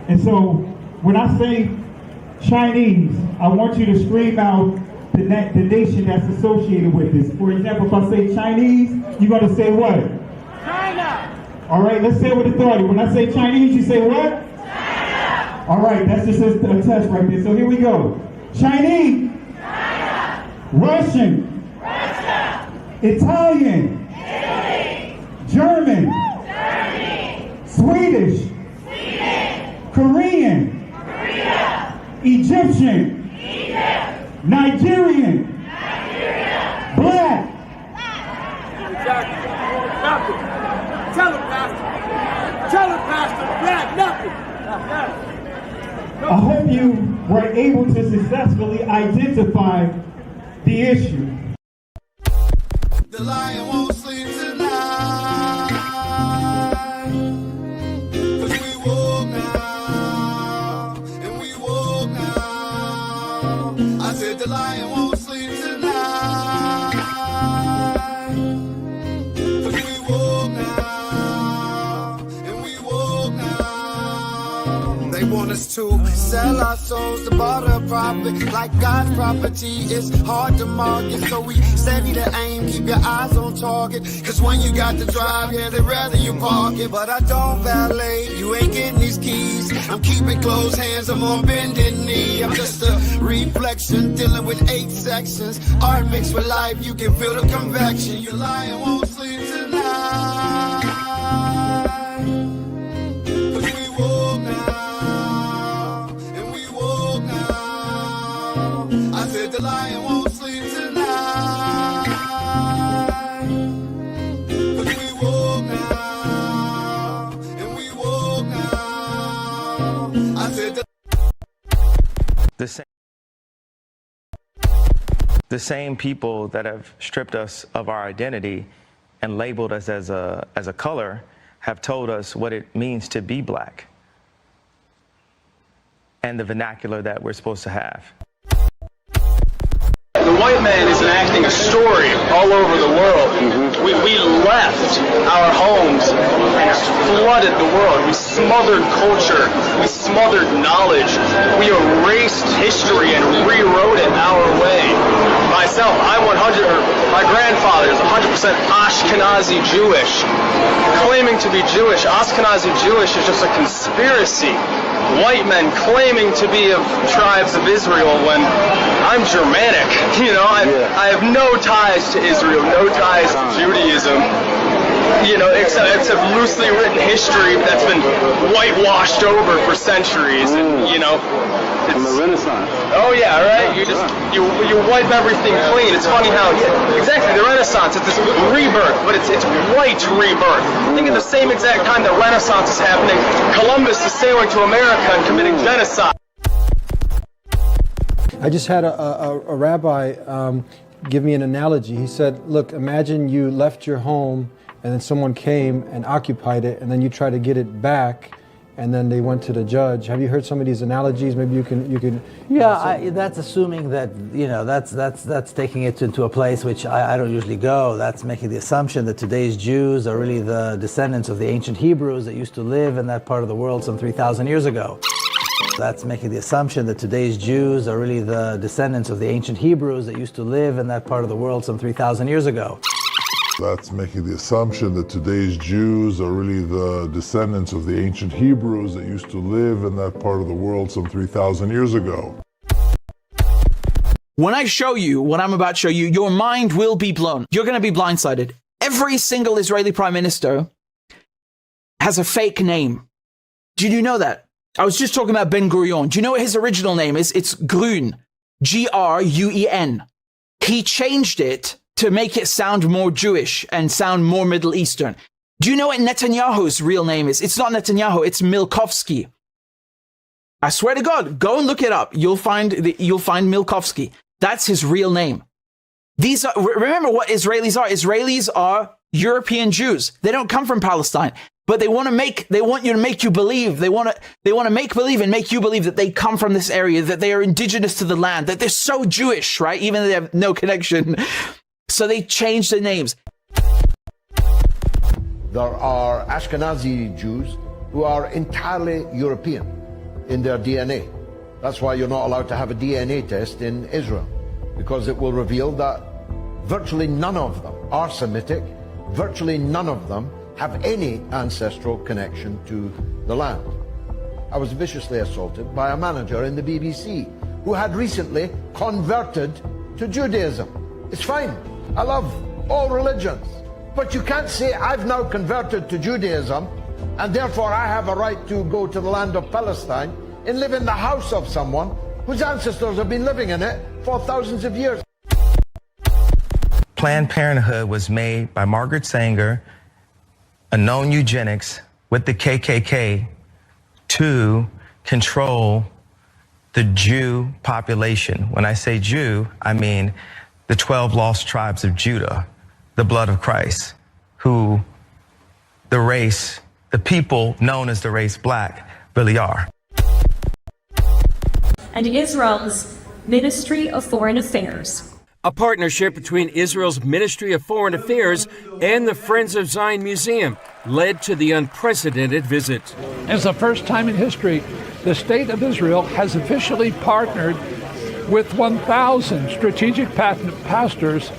And so when I say Chinese, I want you to scream out the nation that's associated with this. For example, if I say Chinese, you're going to say what? China. All right, let's say it with authority. When I say Chinese, you say what? China. All right, that's just a test right there. So here we go. Chinese. China. Russian. Russia. Italian. Italy. German. Germany. Swedish. Sweden. Korean. Korea. Egyptian. Egypt. Nigerian. Nigeria. Black. Exactly. Nothing. Tell him, Pastor. Tell him, Pastor. Black, nothing. I hope you were able to successfully identify the issue. The lion won't sleep tonight. 'Cause we woke now, and we woke now. I said the lion won't sleep tonight. 'Cause we woke now, and we woke now. They want us to sell our souls to barter profit. Like God's property, it's hard to market. So we steady to aim, keep your eyes on target. Cause when you got to drive, yeah, they'd rather you park it. But I don't valet, you ain't getting these keys. I'm keeping closed hands, I'm on bended knee. I'm just a reflection, dealing with 8 sections. Art mixed with life, you can feel the convection. Your lion won't sleep tonight. 'Cause we woke now, and we woke now. I said the lion won't sleep tonight. 'Cause we woke now, and we woke now. I said the same people that have stripped us of our identity and labeled us as a color have told us what it means to be black and the vernacular that we're supposed to have. The white man is enacting a story all over the world. We left our homes and flooded the world. We smothered culture. We smothered knowledge. We erased history and rewrote it our way. Myself, my grandfather is 100% Ashkenazi Jewish. Claiming to be Jewish, Ashkenazi Jewish is just a conspiracy. White men claiming to be of tribes of Israel when I'm Germanic. You know, I have no ties to Israel, no ties to Judaism. You know, except loosely written history that's been whitewashed over for centuries. And, you know, from the Renaissance. Oh yeah, right. You wipe everything clean. It's funny how exactly the Renaissance. It's this rebirth, but it's white rebirth. I think at the same exact time the Renaissance is happening, Columbus is sailing to America and committing genocide. I just had a rabbi give me an analogy. He said, look, imagine you left your home and then someone came and occupied it, and then you try to get it back, and then they went to the judge. Have you heard some of these analogies? Maybe you can. Yeah, that's assuming that, you know, that's taking it into a place which I don't usually go. That's making the assumption that today's Jews are really the descendants of the ancient Hebrews that used to live in that part of the world some 3,000 years ago. That's making the assumption that today's Jews are really the descendants of the ancient Hebrews that used to live in that part of the world some 3,000 years ago. That's making the assumption that today's Jews are really the descendants of the ancient Hebrews that used to live in that part of the world some 3,000 years ago. When I show you what I'm about to show you, your mind will be blown. You're going to be blindsided. Every single Israeli prime minister has a fake name. Did you know that? I was just talking about Ben Gurion. Do you know what his original name is? It's Grun. Gruen. He changed it to make it sound more Jewish and sound more Middle Eastern. Do you know what Netanyahu's real name is? It's not Netanyahu, it's Milkovsky. I swear to God, go and look it up. You'll find Milkovsky. That's his real name. Remember what Israelis are. Israelis are European Jews. They don't come from Palestine, but they want you to make you believe. They want to make believe and make you believe that they come from this area, that they are indigenous to the land, that they're so Jewish, right? Even though they have no connection. So they changed the names. There are Ashkenazi Jews who are entirely European. in their DNA. That's why you're not allowed to have a DNA test in Israel, because it will reveal that virtually none of them are Semitic, virtually none of them have any ancestral connection to the land. I was viciously assaulted by a manager in the BBC who had recently converted to Judaism. It's fine. I love all religions. But you can't say I've now converted to Judaism and therefore I have a right to go to the land of Palestine and live in the house of someone whose ancestors have been living in it for thousands of years. Planned Parenthood was made by Margaret Sanger, a known eugenics with the KKK, to control the Jew population. When I say Jew, I mean the 12 lost tribes of Judah, the blood of Christ, who the people known as the race black really are. And Israel's Ministry of Foreign Affairs. A partnership between Israel's Ministry of Foreign Affairs and the Friends of Zion Museum led to the unprecedented visit. It's the first time in history the State of Israel has officially partnered with 1,000 strategic pastors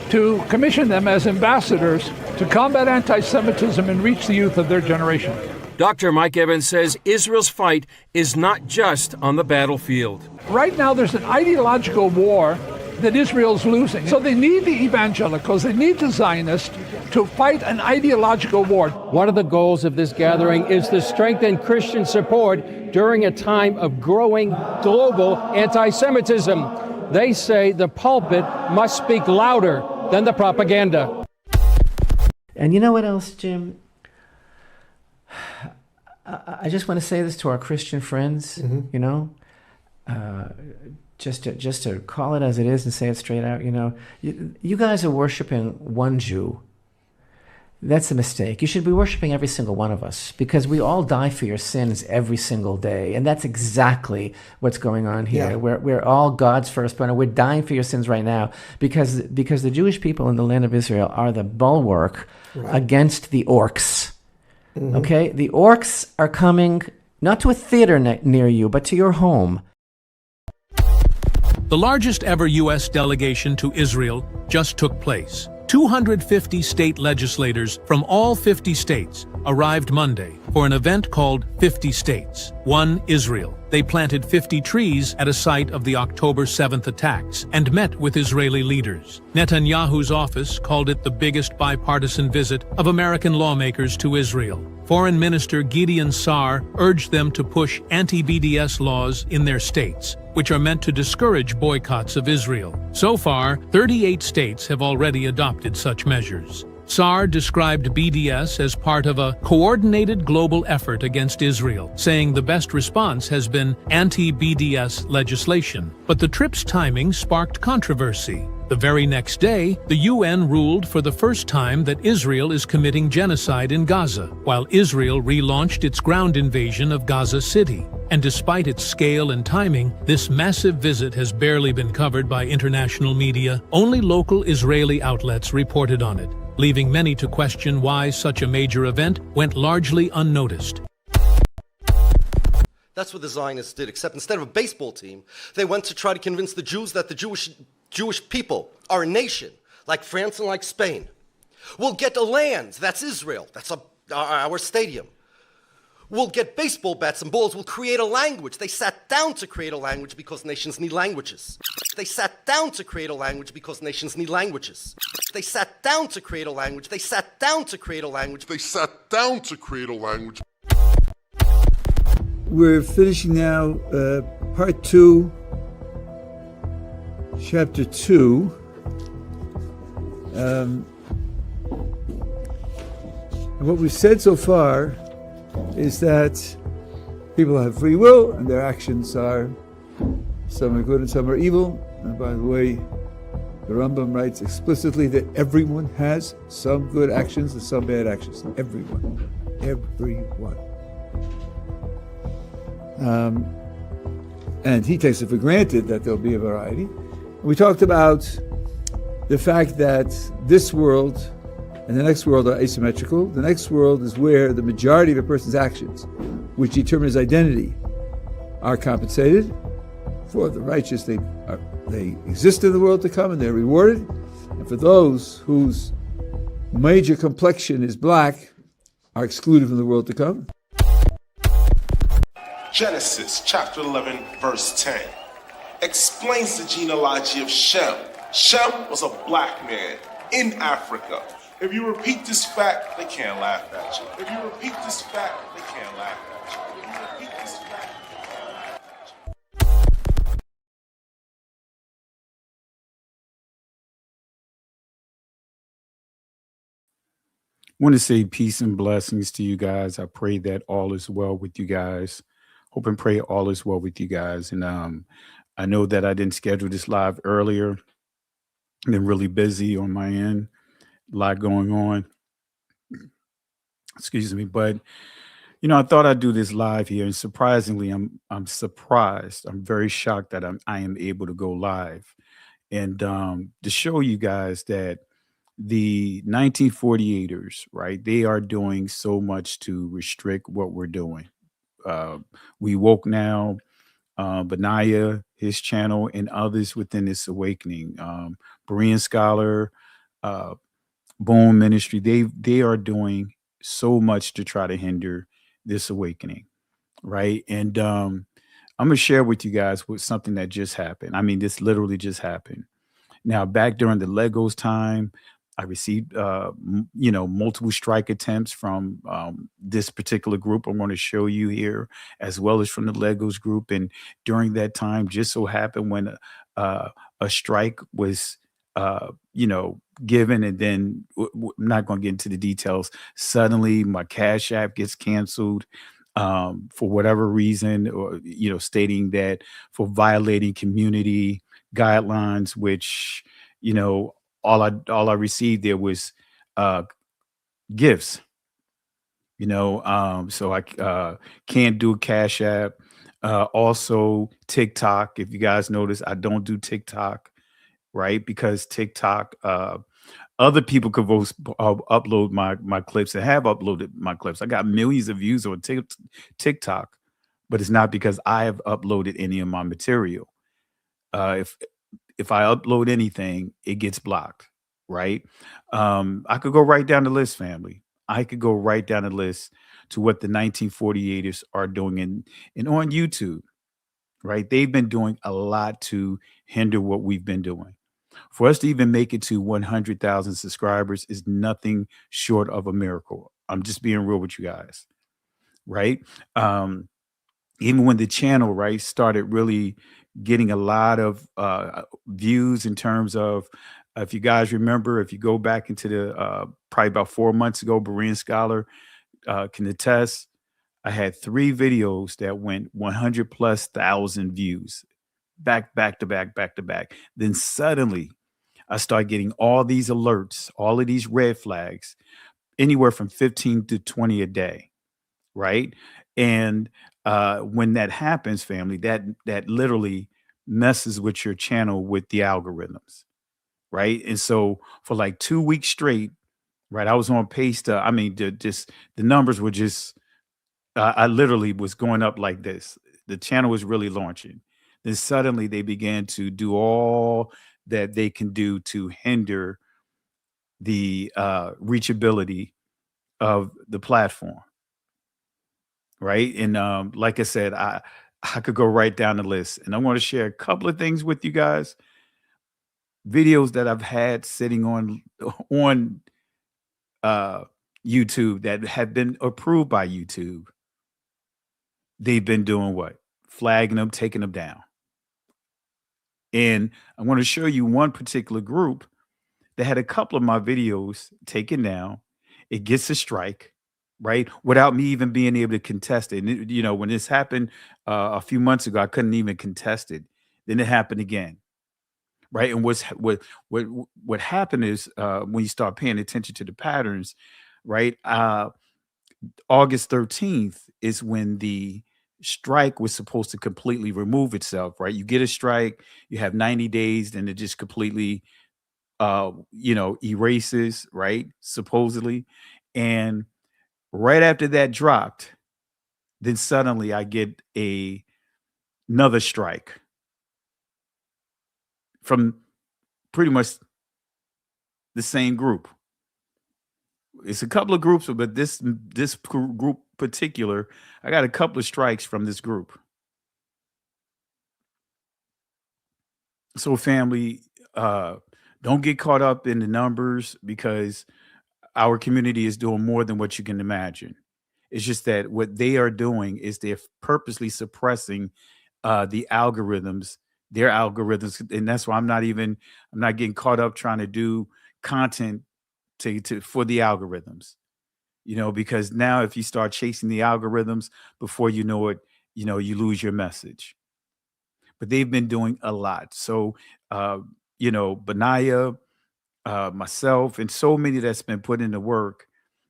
to commission them as ambassadors to combat anti-Semitism and reach the youth of their generation. Dr. Mike Evans says Israel's fight is not just on the battlefield. Right now there's an ideological war that Israel's losing. So they need the evangelicals, they need the Zionists to fight an ideological war. One of the goals of this gathering is to strengthen Christian support during a time of growing global anti-Semitism. They say the pulpit must speak louder than the propaganda. And you know what else, Jim? I just want to say this to our Christian friends, you know, just to call it as it is and say it straight out, you know, you guys are worshiping one Jew. That's a mistake. You should be worshiping every single one of us, because we all die for your sins every single day. And that's exactly what's going on here. Yeah. We're all God's firstborn, and we're dying for your sins right now because the Jewish people in the land of Israel are the bulwark against the orcs. Okay? The orcs are coming not to a theater near you, but to your home. The largest ever U.S. delegation to Israel just took place. 250 state legislators from all 50 states arrived Monday for an event called 50 States, One Israel. They planted 50 trees at a site of the October 7th attacks and met with Israeli leaders. Netanyahu's office called it the biggest bipartisan visit of American lawmakers to Israel. Foreign Minister Gideon Sa'ar urged them to push anti-BDS laws in their states, which are meant to discourage boycotts of Israel. So far, 38 states have already adopted such measures. Sa'ar described BDS as part of a coordinated global effort against Israel, saying the best response has been anti-BDS legislation. But the trip's timing sparked controversy. The very next day, the UN ruled for the first time that Israel is committing genocide in Gaza, while Israel relaunched its ground invasion of Gaza City. And despite its scale and timing, this massive visit has barely been covered by international media. Only local Israeli outlets reported on it, leaving many to question why such a major event went largely unnoticed. That's what the Zionists did, except instead of a baseball team, they went to try to convince the Jews that the Jewish people are a nation, like France and like Spain. We'll get a land, that's Israel, that's our stadium. We'll get baseball bats and balls, we'll create a language. They sat down to create a language because nations need languages. They sat down to create a language because nations need languages. They sat down to create a language. They sat down to create a language. They sat down to create a language. We're finishing now part 2, chapter 2. And what we've said so far is that people have free will and their actions are, some are good and some are evil. And by the way, the Rambam writes explicitly that everyone has some good actions and some bad actions. Everyone. Everyone. And he takes it for granted that there'll be a variety. We talked about the fact that this world and the next world are asymmetrical. The next world is where the majority of a person's actions, which determine his identity, are compensated. For the righteous, they exist in the world to come and they're rewarded. And for those whose major complexion is black, are excluded from the world to come. Genesis chapter 11, verse 10 explains the genealogy of Shem. Shem was a black man in Africa. If you repeat this fact, they can't laugh at you. If you repeat this fact, they can't laugh at you. If you repeat this fact, they can't laugh at you. I want to say peace and blessings to you guys. I pray that all is well with you guys. Hope and pray all is well with you guys. And I know that I didn't schedule this live earlier. Been really busy on my end, a lot going on. Excuse me, but I thought I'd do this live here, and surprisingly, I'm surprised. I'm very shocked that I am able to go live, and to show you guys that the 1948ers, right? They are doing so much to restrict what we're doing. We Woke Now, Benaiah, his channel, and others within this awakening. Berean Scholar, Boom Ministry, they are doing so much to try to hinder this awakening, right? And I'm gonna share with you guys with something that just happened. I mean, this literally just happened. Now, back during the Legos time, I received, multiple strike attempts from this particular group I'm going to show you here, as well as from the Legos group. And during that time, just so happened when a strike was, given, and then I'm not going to get into the details. Suddenly, my Cash App gets canceled for whatever reason, or stating that for violating community guidelines, which all I received there was gifts, so I can't do Cash App. Also TikTok. If you guys notice, I don't do TikTok, right? Because TikTok, other people could upload my clips and have uploaded my clips. I got millions of views on TikTok, but it's not because I have uploaded any of my material. If I upload anything, it gets blocked, right? I could go right down the list, family. I could go right down the list to what the 1948ers are doing and on YouTube, right? They've been doing a lot to hinder what we've been doing. For us to even make it to 100,000 subscribers is nothing short of a miracle. I'm just being real with you guys, right? Even when the channel, right, started really getting a lot of views in terms of, if you guys remember, if you go back into the probably about 4 months ago, Berean Scholar can attest, I had 3 videos that went 100,000+ views back to back. Then suddenly I started getting all these alerts, all of these red flags, anywhere from 15 to 20 a day, right? And when that happens, family, that literally messes with your channel with the algorithms, right? And so for like 2 weeks straight, right, I was on pace to, the numbers were just, I literally was going up like this. The channel was really launching. Then suddenly they began to do all that they can do to hinder the reachability of the platform, right? And like I said, I could go right down the list, and I want to share a couple of things with you guys. Videos that I've had sitting on YouTube that have been approved by YouTube. They've been doing what? Flagging them, taking them down. And I want to show you one particular group that had a couple of my videos taken down. It gets a strike, right? Without me even being able to contest it. And when this happened a few months ago, I couldn't even contest it. Then it happened again, right? And what happened is when you start paying attention to the patterns, right? August 13th is when the strike was supposed to completely remove itself, right? You get a strike, you have 90 days, then it just completely erases, right? Supposedly. And right after that dropped, then suddenly I get a another strike from pretty much the same group. It's a couple of groups, but this group particular, I got a couple of strikes from this group. So family, don't get caught up in the numbers because our community is doing more than what you can imagine. It's just that what they are doing is they're purposely suppressing the algorithms, their algorithms, and that's why I'm not getting caught up trying to do content to for the algorithms. Because now if you start chasing the algorithms, before you know it, you lose your message. But they've been doing a lot. So, Benaya, myself, and so many that's been put into work.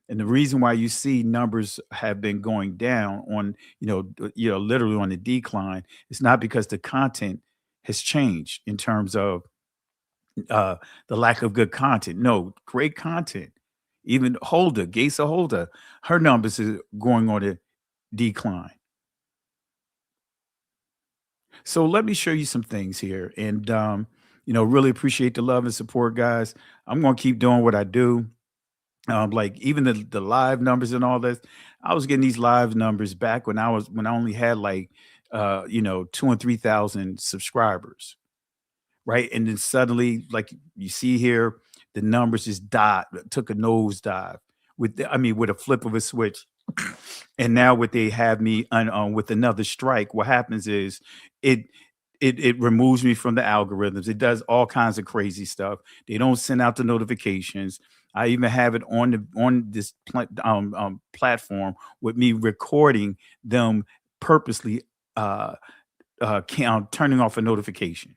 And the reason why you see numbers have been going down on, literally on the decline, it's not because the content has changed in terms of the lack of good content. No, great content. Even Gesa Holder, her numbers is going on a decline. So let me show you some things here. And, really appreciate the love and support, guys. I'm going to keep doing what I do. Like even the live numbers and all this, I was getting these live numbers back when I only had like, 2 and 3,000 subscribers. Right. And then suddenly, like you see here, the numbers just took a nosedive with a flip of a switch. And now what they have me with another strike, what happens is it removes me from the algorithms. It does all kinds of crazy stuff. They don't send out the notifications. I even have it on this platform with me recording them purposely turning off a notification.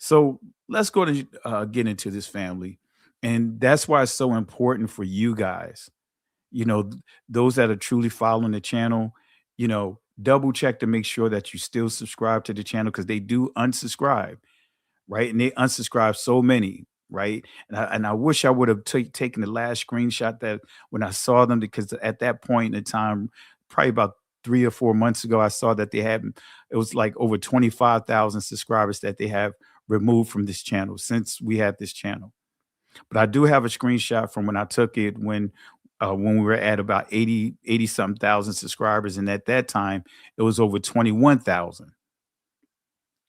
So let's go to get into this, family. And that's why it's so important for you guys, those that are truly following the channel, double check to make sure that you still subscribe to the channel, because they do unsubscribe, right? And they unsubscribe so many, right? And I wish I would have taken the last screenshot that when I saw them, because at that point in time, probably about 3 or 4 months ago, I saw that it was like over 25,000 subscribers that they have removed from this channel since we had this channel. But I do have a screenshot from when I took it when we were at about 80 something thousand subscribers. And at that time, it was over 21,000.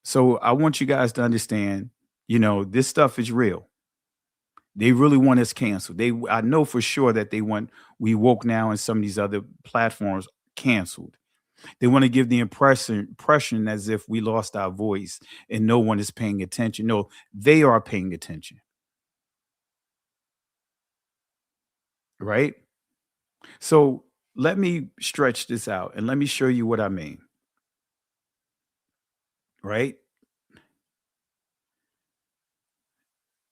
So I want you guys to understand, this stuff is real. They really want us canceled. I know for sure that they want We Woke Now and some of these other platforms canceled. They want to give the impression as if we lost our voice and no one is paying attention. No, they are paying attention. Right? So let me stretch this out and let me show you what I mean. Right?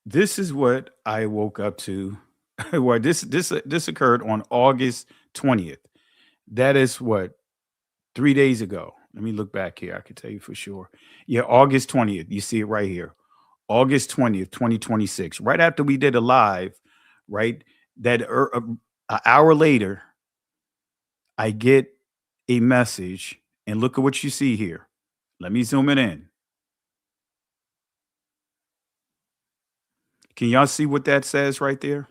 This is what I woke up to. Well, this occurred on August 20th. That is what, 3 days ago. Let me look back here. I can tell you for sure. Yeah, August 20th. You see it right here. August 20th, 2026. Right after we did a live, right? That an hour later, I get a message, and look at what you see here. Let me zoom it in. Can y'all see what that says right there?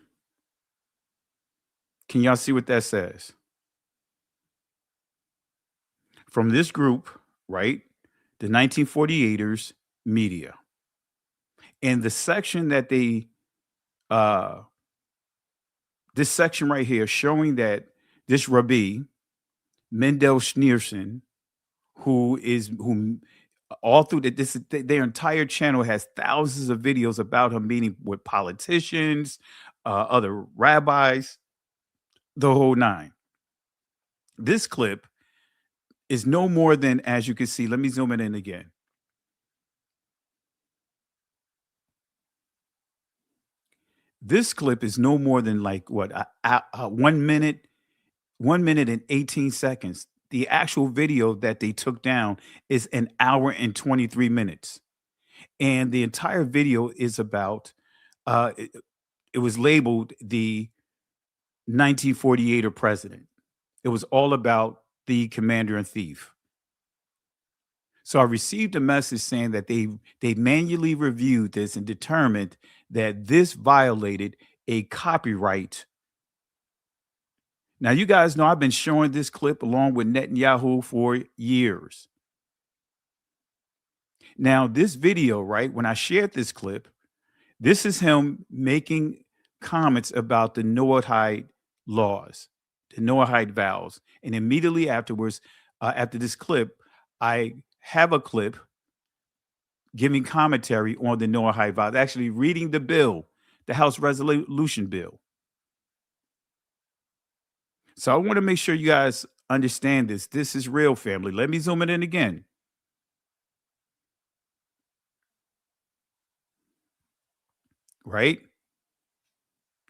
Can y'all see what that says? From this group, right? The 1948ers media. And the section that this section right here showing that this Rabbi, Mendel Schneerson, who all through their entire channel has thousands of videos about him meeting with politicians, other rabbis, the whole nine. This clip is no more than, as you can see, let me zoom it in again. This clip is no more than like what, 1 minute, 1 minute and 18 seconds. The actual video that they took down is 1 hour and 23 minutes. And the entire video is about, it was labeled the 1948er president. It was all about the commander and thief. So I received a message saying that they manually reviewed this and determined that this violated a copyright. Now, you guys know I've been showing this clip along with Netanyahu for years. Now, this video, right, when I shared this clip, this is him making comments about the Noahide laws, the Noahide vows. And immediately afterwards, after this clip, I have a clip giving commentary on the Noahide vows, actually reading the bill, the House resolution bill. So I want to make sure you guys understand this. This is real, family. Let me zoom it in again. Right?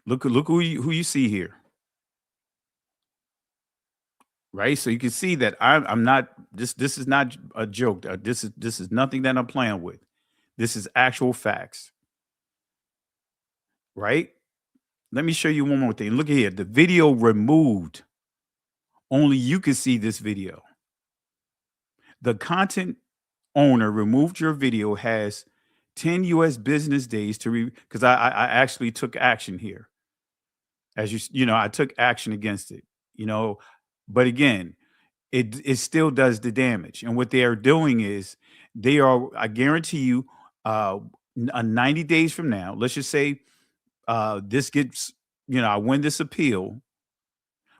Look who you see here. Right? So you can see that I'm not this is not a joke. This is nothing that I'm playing with. This is actual facts. Right? Let me show you one more thing. Look here. The video removed. Only you can see this video. The content owner removed your video has 10 US business days to because I actually took action here. As you know, I took action against it, but again, it still does the damage. And what they are doing is I guarantee you, 90 days from now, let's just say this gets, I win this appeal.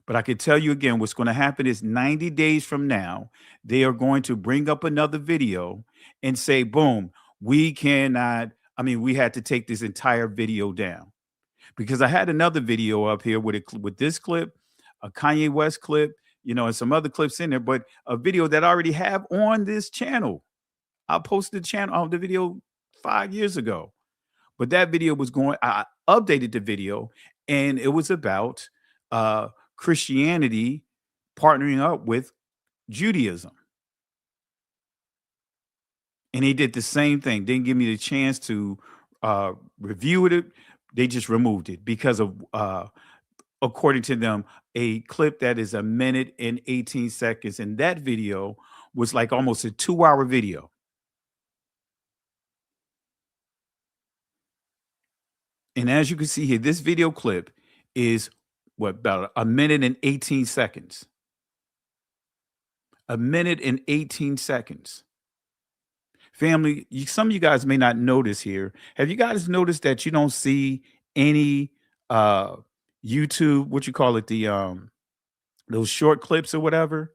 But I can tell you again, what's going to happen is 90 days from now, they are going to bring up another video and say, boom, we had to take this entire video down. Because I had another video up here with this clip, a Kanye West clip, and some other clips in there, but a video that I already have on this channel. I posted the video 5 years ago. But that video I updated the video, and it was about Christianity partnering up with Judaism. And he did the same thing. Didn't give me the chance to review it. They just removed it because of, according to them, a clip that is 1 minute and 18 seconds. And that video was like almost a 2-hour video. And as you can see here, this video clip is about 1 minute and 18 seconds. 1 minute and 18 seconds. Family, some of you guys may not notice here. Have you guys noticed that you don't see any YouTube, what you call it, those short clips or whatever?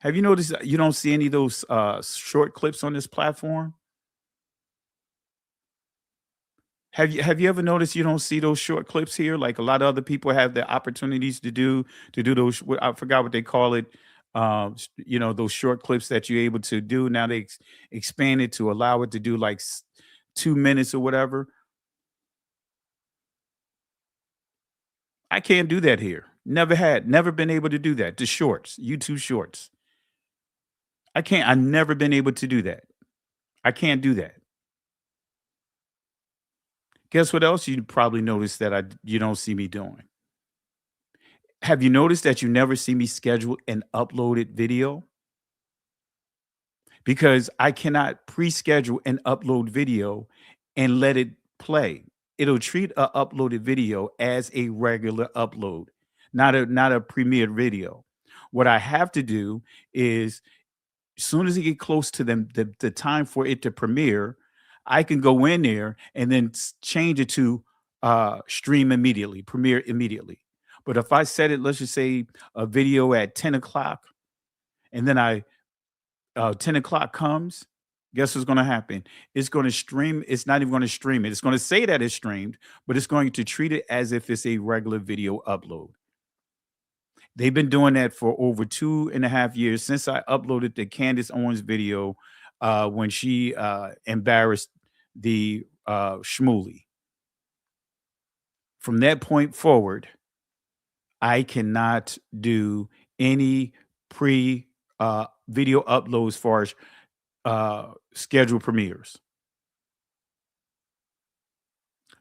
Have you noticed that you don't see any of those short clips on this platform? Have you ever noticed you don't see those short clips here? Like a lot of other people have the opportunities to do those. I forgot what they call it. Those short clips that you're able to do. Now they expand it to allow it to do like 2 minutes or whatever. I can't do that here. Never been able to do that. The shorts, YouTube shorts. I've never been able to do that. I can't do that. Guess what else you probably noticed that you don't see me doing? Have you noticed that you never see me schedule an uploaded video? Because I cannot pre-schedule an upload video and let it play. It'll treat a uploaded video as a regular upload, not a premiered video. What I have to do is, as soon as it get close to the time for it to premiere, I can go in there and then change it to stream immediately, premiere immediately. But if I set it, let's just say a video at 10 o'clock, and then 10 o'clock comes, guess what's going to happen? It's going to stream. It's not even going to stream it. It's going to say that it's streamed, but it's going to treat it as if it's a regular video upload. They've been doing that for over 2.5 years since I uploaded the Candace Owens video when she embarrassed the Shmuley. From that point forward, I cannot do any video uploads as far as scheduled premieres.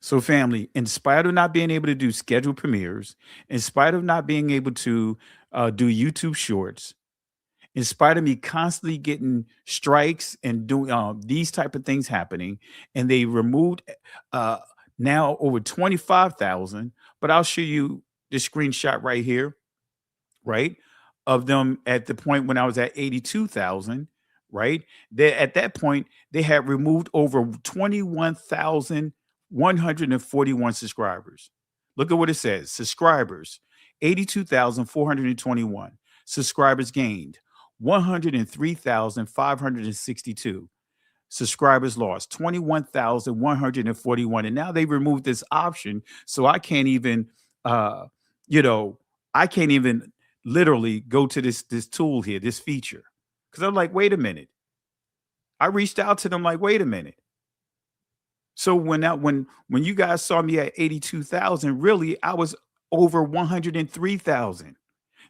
So family, in spite of not being able to do scheduled premieres, in spite of not being able to do YouTube shorts, in spite of me constantly getting strikes and doing these type of things happening, and they removed uh, now over 25,000. But I'll show you the screenshot right here, right, of them at the point when I was at 82,000, right? They, at that point, they had removed over 21,141 subscribers. Look at what it says. Subscribers, 82,421. Subscribers gained, 103,562. Subscribers lost, 21,141. And now they removed this option. So I can't even, you know, I can't even literally go to this tool here, this feature. Because I'm like, wait a minute. I reached out to them like, wait a minute. So when you guys saw me at 82,000, really, I was over 103,000.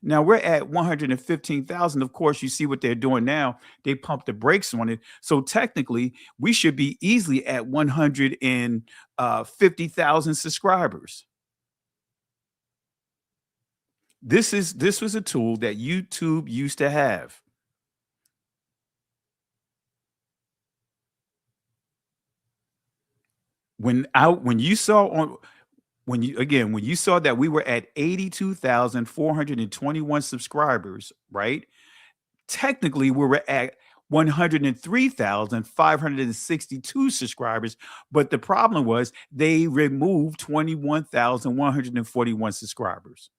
Now we're at 115,000. Of course, you see what they're doing now. They pumped the brakes on it. So technically, we should be easily at 150,000 subscribers. This was a tool that YouTube used to have. When you saw that we were at 82,421 subscribers, right? Technically, we were at 103,562 subscribers, but the problem was they removed 21,141 subscribers.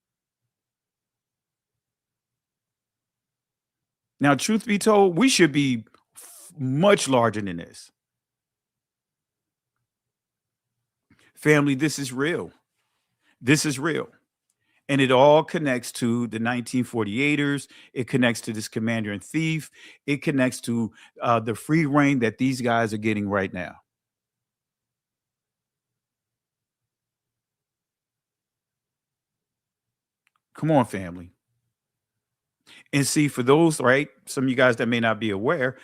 Now, truth be told, we should be much larger than this. Family, this is real. This is real. And it all connects to the 1948ers. It connects to this commander and thief. It connects to the free reign that these guys are getting right now. Come on, family. And see, for those, right, some of you guys that may not be aware,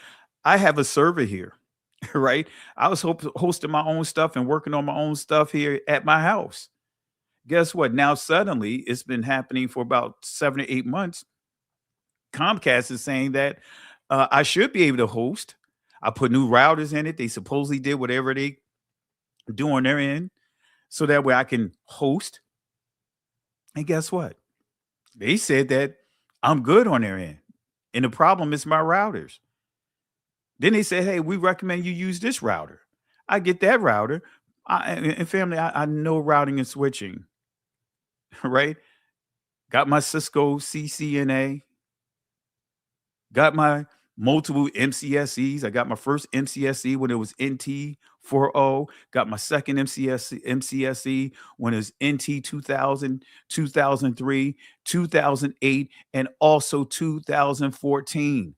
I have a server here, right? I was hosting my own stuff and working on my own stuff here at my house. Guess what? Now, suddenly, it's been happening for about 7 or 8 months. Comcast is saying that I should be able to host. I put new routers in it. They supposedly did whatever they do on their end, so that way I can host. And guess what? They said that I'm good on their end. And the problem is my routers. Then they said, hey, we recommend you use this router. I get that router. And family, I know routing and switching, right? Got my Cisco CCNA. Got my multiple MCSEs. I got my first MCSE when it was NT40. Got my second MCSE when it was NT 2000, 2003, 2008, and also 2014.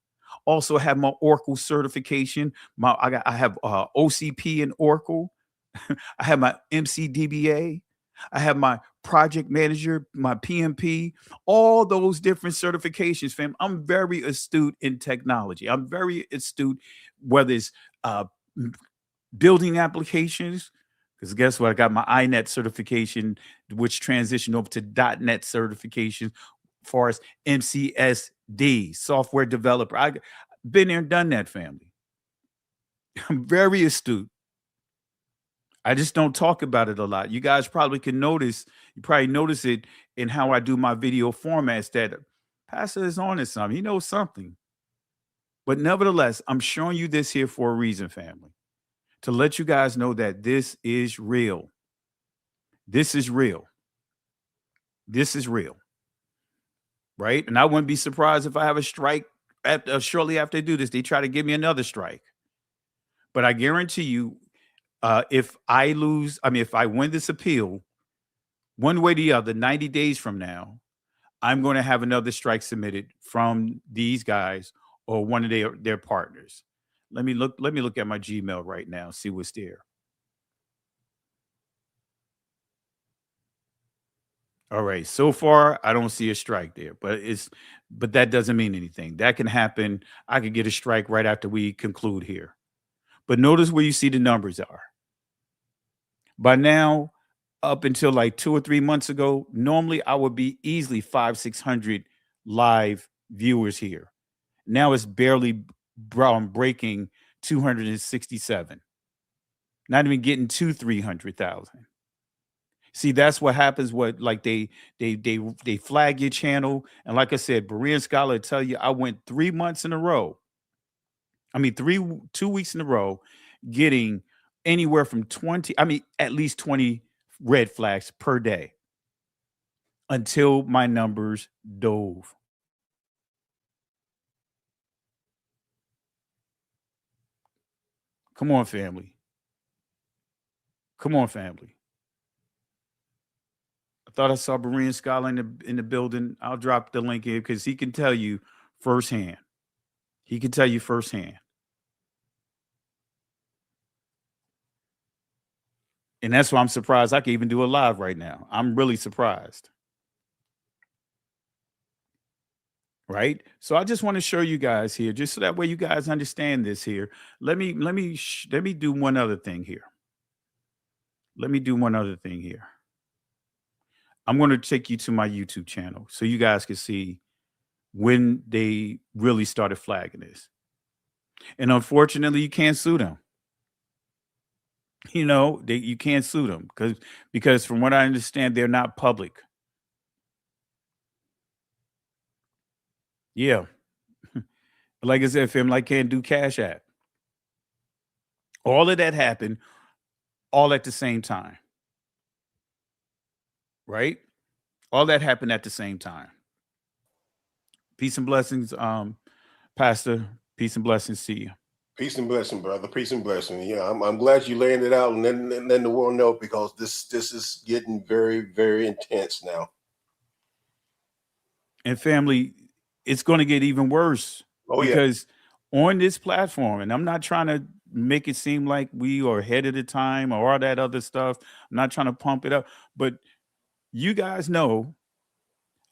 Also have my Oracle certification. I have OCP in Oracle. I have my MCDBA. I have my project manager, my PMP, all those different certifications, fam. I'm very astute in technology. I'm very astute, whether it's building applications, because guess what? I got my INET certification, which transitioned over to .NET certification as far as MCSD, software developer. I've been there and done that, family. I'm very astute. I just don't talk about it a lot. You guys probably can notice, you probably notice it in how I do my video formats, that Pastor is on to something. He knows something. But nevertheless, I'm showing you this here for a reason, family, to let you guys know that this is real. This is real. This is real. Right? And I wouldn't be surprised if I have a strike shortly after they do this. They try to give me another strike. But I guarantee you, if I win this appeal, one way or the other, 90 days from now, I'm going to have another strike submitted from these guys or one of their partners. Let me look at my Gmail right now, see what's there. All right. So far, I don't see a strike there, but that doesn't mean anything. That can happen. I could get a strike right after we conclude here. But notice where you see the numbers are. By now, up until like 2 or 3 months ago, normally I would be easily 500-600 live viewers here. Now it's barely breaking 267. Not even getting to 300,000. See, that's what happens. What like they flag your channel, and like I said, Berean Scholar tell you I went 3 months in a row. I mean, 2 weeks in a row, getting anywhere from 20. I mean, at least 20 red flags per day until my numbers dove. Come on, family. Come on, family. I thought I saw Berean Scholar in the building. I'll drop the link here because he can tell you firsthand. He can tell you firsthand. And that's why I'm surprised I can even do a live right now. I'm really surprised. Right? So I just want to show you guys here, just so that way you guys understand this here. Let me do one other thing here. Let me do one other thing here. I'm going to take you to my YouTube channel so you guys can see when they really started flagging this. And unfortunately, you can't sue them. You know, you can't sue them because from what I understand, they're not public. Yeah. Like I said, fam, like can't do Cash App. All of that happened all at the same time. Right? All that happened at the same time. Peace and blessings, Pastor. Peace and blessings to you. Peace and blessing, brother. Peace and blessing. Yeah, I'm glad you laying it out and letting the world know, because this is getting very, very intense now. And family, it's going to get even worse. Oh, because on this platform, and I'm not trying to make it seem like we are ahead of the time or all that other stuff. I'm not trying to pump it up, but you guys know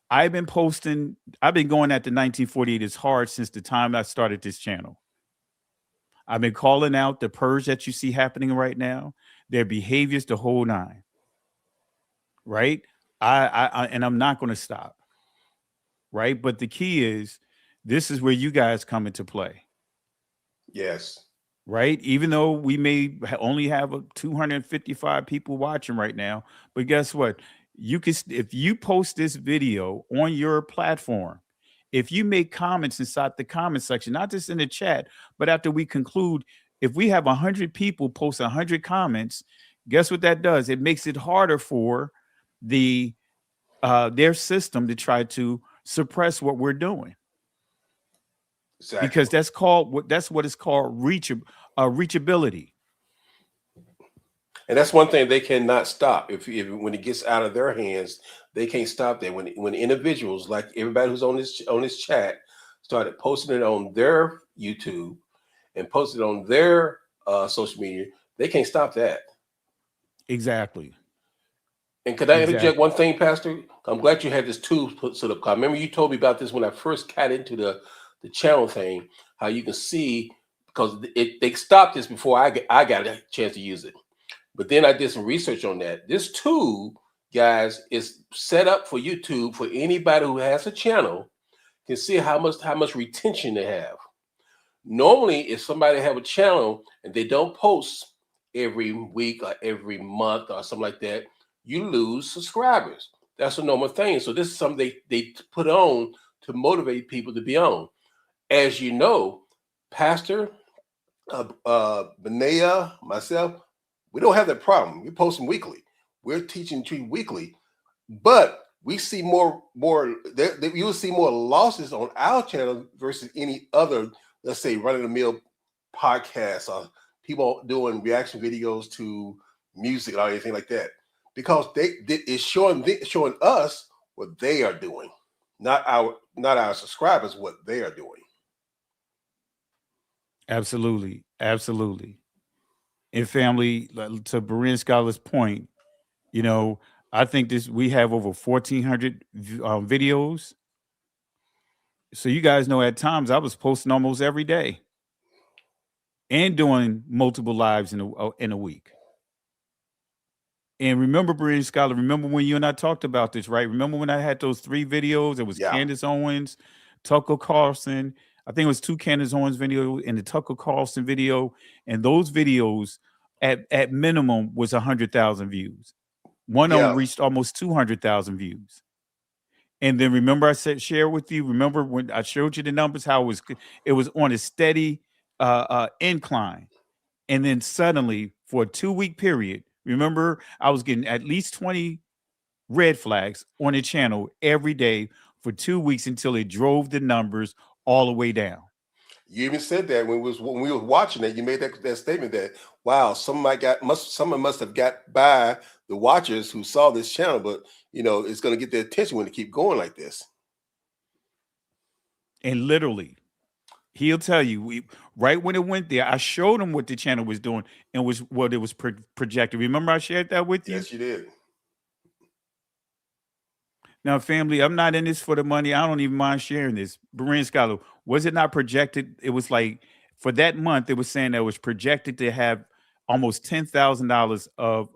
I've been going at the 1948 as hard since the time I started this channel. I've been calling out the purge that you see happening right now, their behaviors, the whole nine. Right? And I'm not going to stop. Right? But the key is, this is where you guys come into play. Yes. Right? Even though we may only have 255 people watching right now, but guess what? You can, if you post this video on your platform, if you make comments inside the comment section, not just in the chat, but after we conclude, if we have 100 people post 100 comments, guess what that does? It makes it harder for their system to try to suppress what we're doing. Exactly. Because that's what is called reachability. And that's one thing they cannot stop. If when it gets out of their hands, they can't stop that. When individuals like everybody who's on this chat started posting it on their YouTube and posted it on their social media, they can't stop that. Exactly. And could I interject one thing, Pastor? I'm glad you had this tool put sort of. I remember you told me about this when I first got into the channel thing. How you can see, because they stopped this before I got a chance to use it. But then I did some research on that. This tool, guys, is set up for YouTube for anybody who has a channel can see how much retention they have. Normally, if somebody have a channel and they don't post every week or every month or something like that, you lose subscribers. That's a normal thing. So this is something they put on to motivate people to be on. As you know, Pastor Benea, myself, we don't have that problem. We post them weekly. We're teaching weekly, but we see more. You'll see more losses on our channel versus any other, let's say, run-of-the-mill podcast or people doing reaction videos to music or anything like that, because it's showing us what they are doing, not our subscribers what they are doing. Absolutely, absolutely. And family, to Berean Scholar's point, you know, I think we have over 1,400 videos. So you guys know, at times I was posting almost every day and doing multiple lives in a week. And remember, Berean Scholar, remember when you and I talked about this, right? Remember when I had those 3 videos? It was Candace Owens, Tucker Carlson. I think it was 2 Candace Owens video and the Tucker Carlson video, and those videos at minimum was 100,000 views. One of them reached almost 200,000 views. And then remember I said share with you. Remember when I showed you the numbers, how it was on a steady incline, and then suddenly for a 2-week period, remember I was getting at least 20 red flags on the channel every day for 2 weeks until it drove the numbers all the way down. You even said that when we were watching it. You made that statement that wow, someone must have got by the watchers who saw this channel, but it's going to get their attention when they keep going like this. And literally, he'll tell you right when it went there, I showed him what the channel was doing and what it was projected. Remember, I shared that with you. Yes, you did. Now, family, I'm not in this for the money. I don't even mind sharing this. Berean Scholar, was it not projected? It was like for that month, it was saying that it was projected to have almost $10,000 of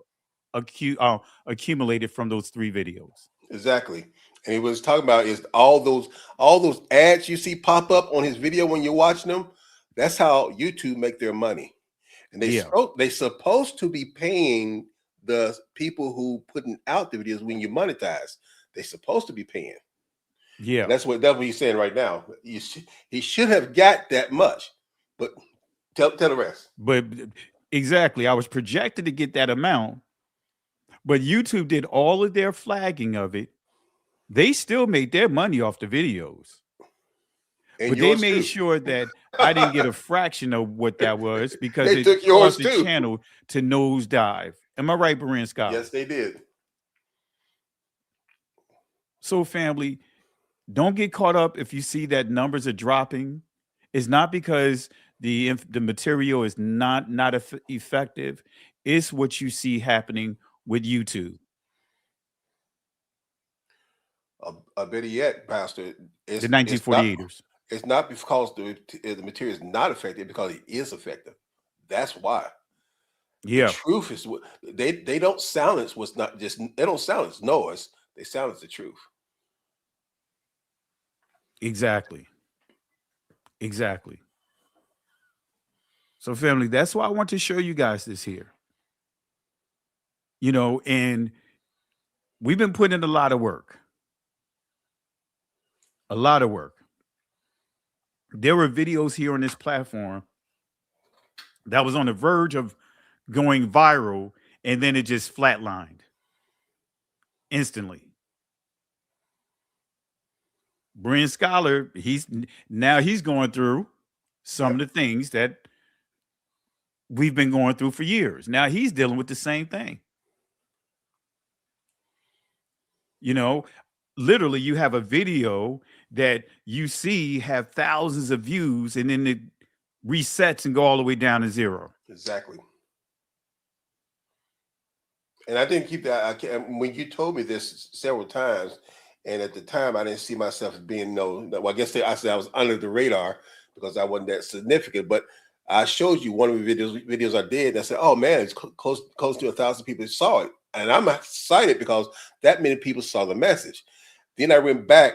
accumulated from those 3 videos. Exactly. And he was talking about is all those ads you see pop up on his video when you're watching them. That's how YouTube make their money. And they supposed to be paying the people who putting out the videos when you monetize. They're supposed to be paying. Yeah, and that's what he's saying right now. He should have got that much, but tell the rest. But exactly, I was projected to get that amount, but YouTube did all of their flagging of it. They still made their money off the videos, but they made sure that I didn't get a fraction of what that was because they took caused yours the too. channel to nosedive. Am I right, Berean Scott? Yes, they did. So, family, don't get caught up if you see that numbers are dropping. It's not because the material is not effective. It's what you see happening with YouTube. Better yet, Pastor, The 1948ers. It's not because the material is not effective, because it is effective. That's why. Yeah. The truth is what they don't silence what's not just they don't silence noise. They silence the truth. Exactly. So, family, that's why I want to show you guys this here. And we've been putting in a lot of work. There were videos here on this platform that was on the verge of going viral, and then it just flatlined instantly. Berean Scholar, he's going through some of the things that we've been going through for years. Now he's dealing with the same thing. Literally, you have a video that you see have thousands of views, and then it resets and go all the way down to 0. Exactly. And I didn't keep that. When you told me this several times, and at the time I didn't see myself as being well, I guess I said I was under the radar because I wasn't that significant. But I showed you one of the videos I did. And I said, "Oh man, it's close to 1,000 people saw it," and I'm excited because that many people saw the message. Then I went back.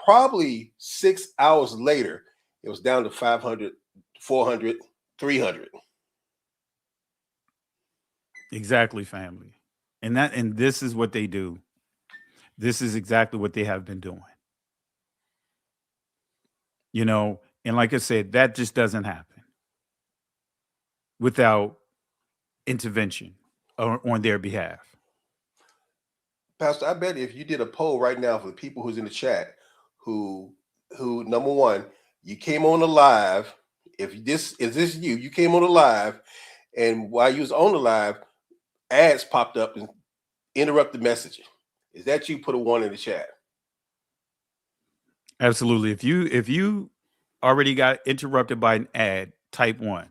Probably 6 hours later, it was down to 500, 400, 300. Exactly, family. And this is what they do. This is exactly what they have been doing. And like I said, that just doesn't happen without intervention on their behalf. Pastor, I bet if you did a poll right now for the people who's in the chat, who number one, you came on the live. If this is you came on the live, and while you was on the live, ads popped up and interrupted messaging. Is that you? Put a 1 in the chat. Absolutely. If you already got interrupted by an ad, type 1.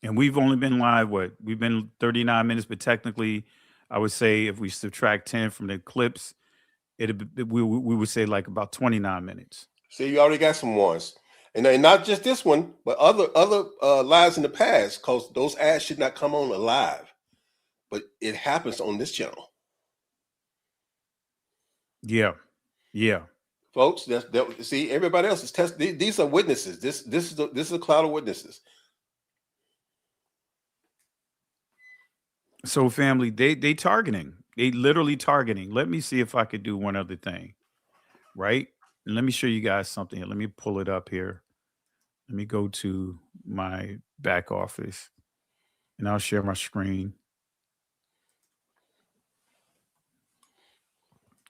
And we've only been live, we've been 39 minutes, but technically, I would say if we subtract 10 from the clips, we would say like about 29 minutes. So you already got some ones. And not just this one, but other lives in the past, because those ads should not come on live. But it happens on this channel. Yeah. Yeah. Folks, see, everybody else is testing. These are witnesses. This is a cloud of witnesses. So family, they targeting. They literally targeting. Let me see if I could do one other thing. Right? And let me show you guys something here. Let me pull it up here. Let me go to my back office and I'll share my screen.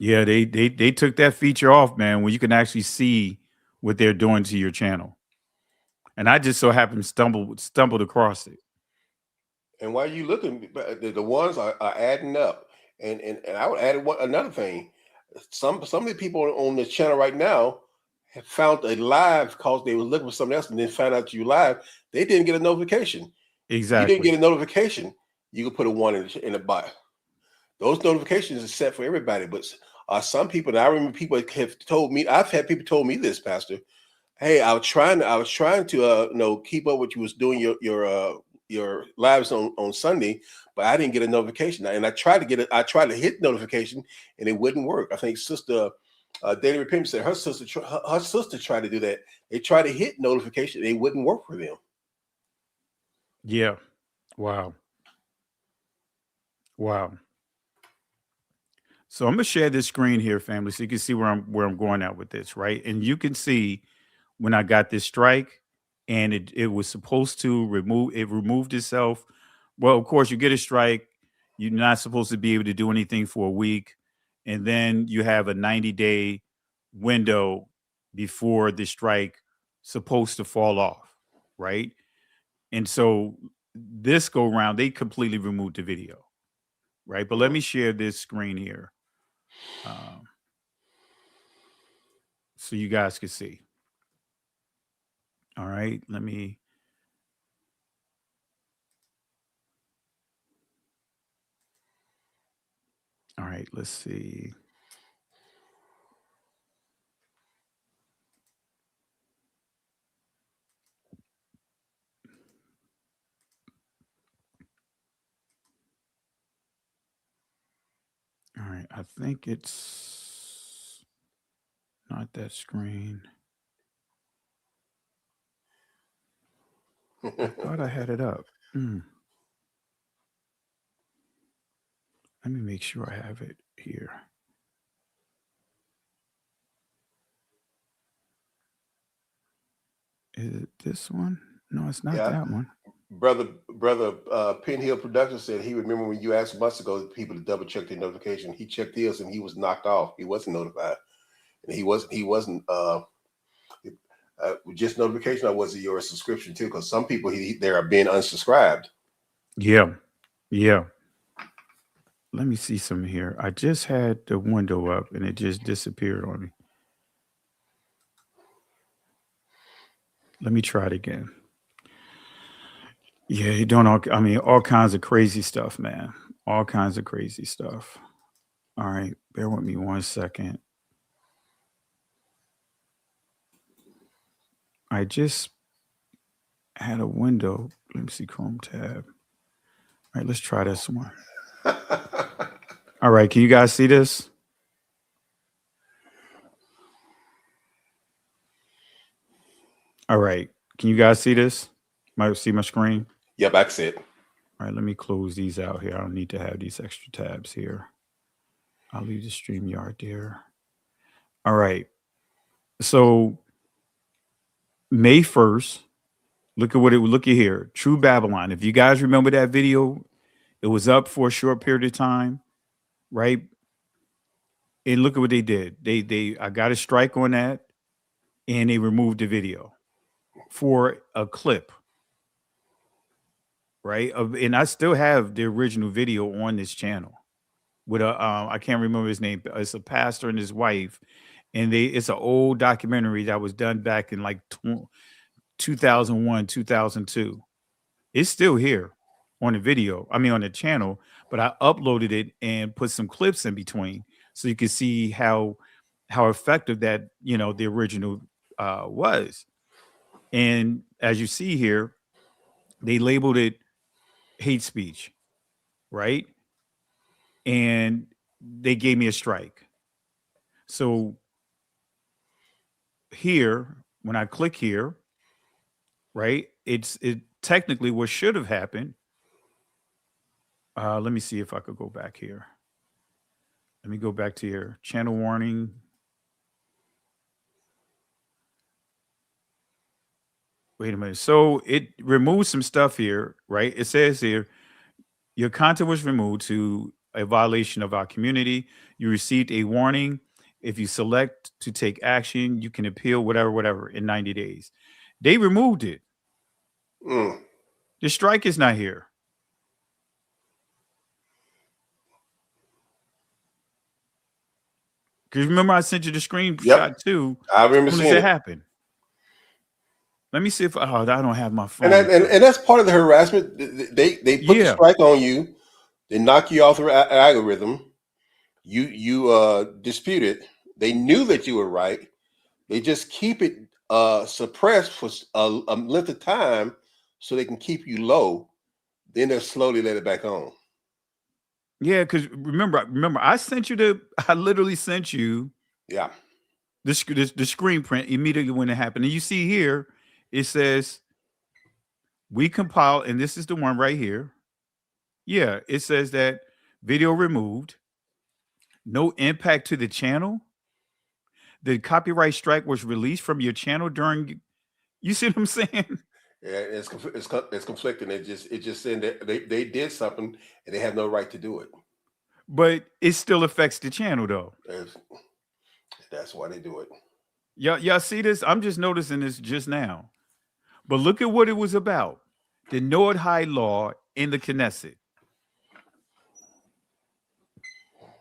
Yeah, they took that feature off, man, where you can actually see what they're doing to your channel. And I just so happened stumbled across it. And while you looking, the ones are adding up. And I would add another thing. Some of the people on this channel right now have found a live because they were looking for something else and then found out you live. They didn't get a notification. Exactly. You didn't get a notification. You can put a 1 in the box. Those notifications are set for everybody, but some people, and I remember people have told me, I've had people told me this, Pastor. Hey, I was trying to keep up what you was doing your lives on Sunday, but I didn't get a notification. And I tried to hit notification and it wouldn't work. I think Sister Daily Repentance said her sister tried to do that. They tried to hit notification, and it wouldn't work for them. Yeah. Wow. Wow. So I'm gonna share this screen here, family, so you can see where I'm going at with this, right? And you can see when I got this strike, and it was supposed to removed itself. Well, of course, you get a strike, you're not supposed to be able to do anything for a week, and then you have a 90-day window before the strike supposed to fall off, right? And so this go round, they completely removed the video, right? But let me share this screen here. So you guys can see. All right, let me. All right, let's see. All right, I think it's not that screen. I thought I had it up. Let me make sure I have it here. Is it this one? No, it's not that one. Brother Pinhill Productions said he remember when you asked months ago people to double check their notification. He checked his and he was knocked off. He wasn't notified, and he wasn't just notification, or was it your subscription too? Because some people they are being unsubscribed. Yeah. Let me see some here. I just had the window up and it just disappeared on me. Let me try it again. Yeah, you're doing all kinds of crazy stuff, man. All kinds of crazy stuff. All right, bear with me 1 second. I just had a window. Let me see, Chrome tab. All right, let's try this one. All right, can you guys see this? All right, can you guys see this? Might see my screen? Yep, I see it. All right, let me close these out here. I don't need to have these extra tabs here. I'll leave the StreamYard there. All right. So May 1st, look at here. True Babylon. If you guys remember that video, it was up for a short period of time, right? And look at what they did. I got a strike on that, and they removed the video for a clip. Right. And I still have the original video on this channel with I can't remember his name. It's a pastor and his wife. And it's an old documentary that was done back in like 2001, 2002. It's still here on the video. I mean, on the channel, but I uploaded it and put some clips in between so you can see how effective that, the original was. And as you see here, they labeled it hate speech, right? And they gave me a strike. So here, when I click here, right, it technically what should have happened. Let me see if I could go back here. Let me go back to here. Channel warning. Wait a minute. So it removes some stuff here, right? It says here, your content was removed to a violation of our community. You received a warning. If you select to take action, you can appeal whatever in 90 days. They removed it. The strike is not here. Because remember, I sent you the screenshot too. I remember when seeing it it. happened. Let me see if I don't have my phone. And that's part of the harassment. They put the strike on you. They knock you off the algorithm. You dispute it. They knew that you were right. They just keep it suppressed for a length of time so they can keep you low. Then they'll slowly let it back on. Yeah, because remember, I literally sent you the screen print immediately when it happened. And you see here, it says, we compile, and this is the one right here. Yeah, it says that video removed, no impact to the channel. The copyright strike was released from your channel during, you see what I'm saying? Yeah, it's conflicting. It just saying that they did something and they have no right to do it. But it still affects the channel though. That's why they do it. Y'all see this? I'm just noticing this just now. But look at what it was about. The Noahide law in the Knesset.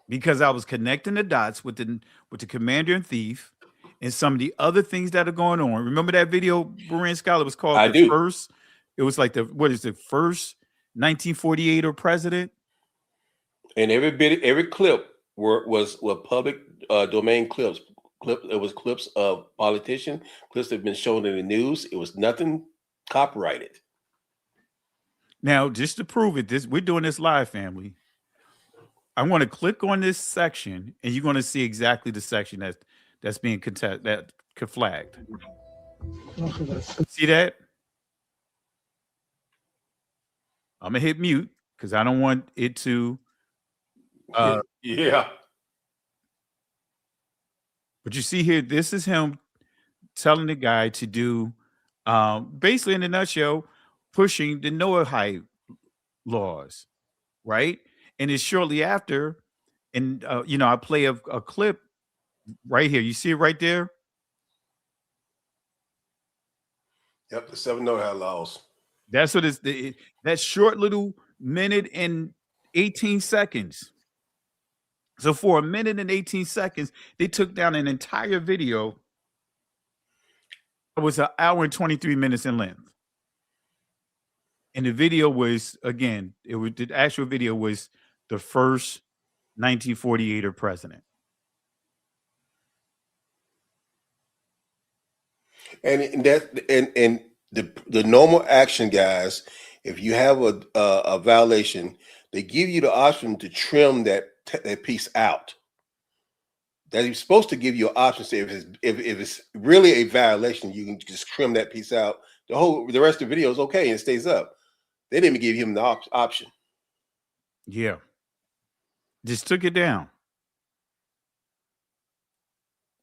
Because I was connecting the dots with the commander and thief and some of the other things that are going on. Remember that video, Berean Scholar, was called first. It was like first 1948 president. And every clip was public domain clips. It was clips of politicians, clips that have been shown in the news. It was nothing copyrighted. Now, just to prove it, we're doing this live, family. I want to click on this section, and you're going to see exactly the section that's being flagged. See that? I'm gonna hit mute because I don't want it to. Yeah. But you see here, this is him telling the guy to do, basically in a nutshell, pushing the Noahide laws, right? And it's shortly after, and I play a clip right here. You see it right there? Yep, the 7 Noahide laws. That's what it's that short little minute and 18 seconds. So for a minute and 18 seconds, they took down an entire video. It was an hour and 23 minutes in length. And the video was, again, the actual video was the first 1948 president. And the normal action, guys, if you have a violation, they give you the option to trim that piece out. They're supposed to give you an option. Say if it's really a violation, you can just trim that piece out. The rest of the video is okay and it stays up. They didn't even give him the option. Yeah, just took it down.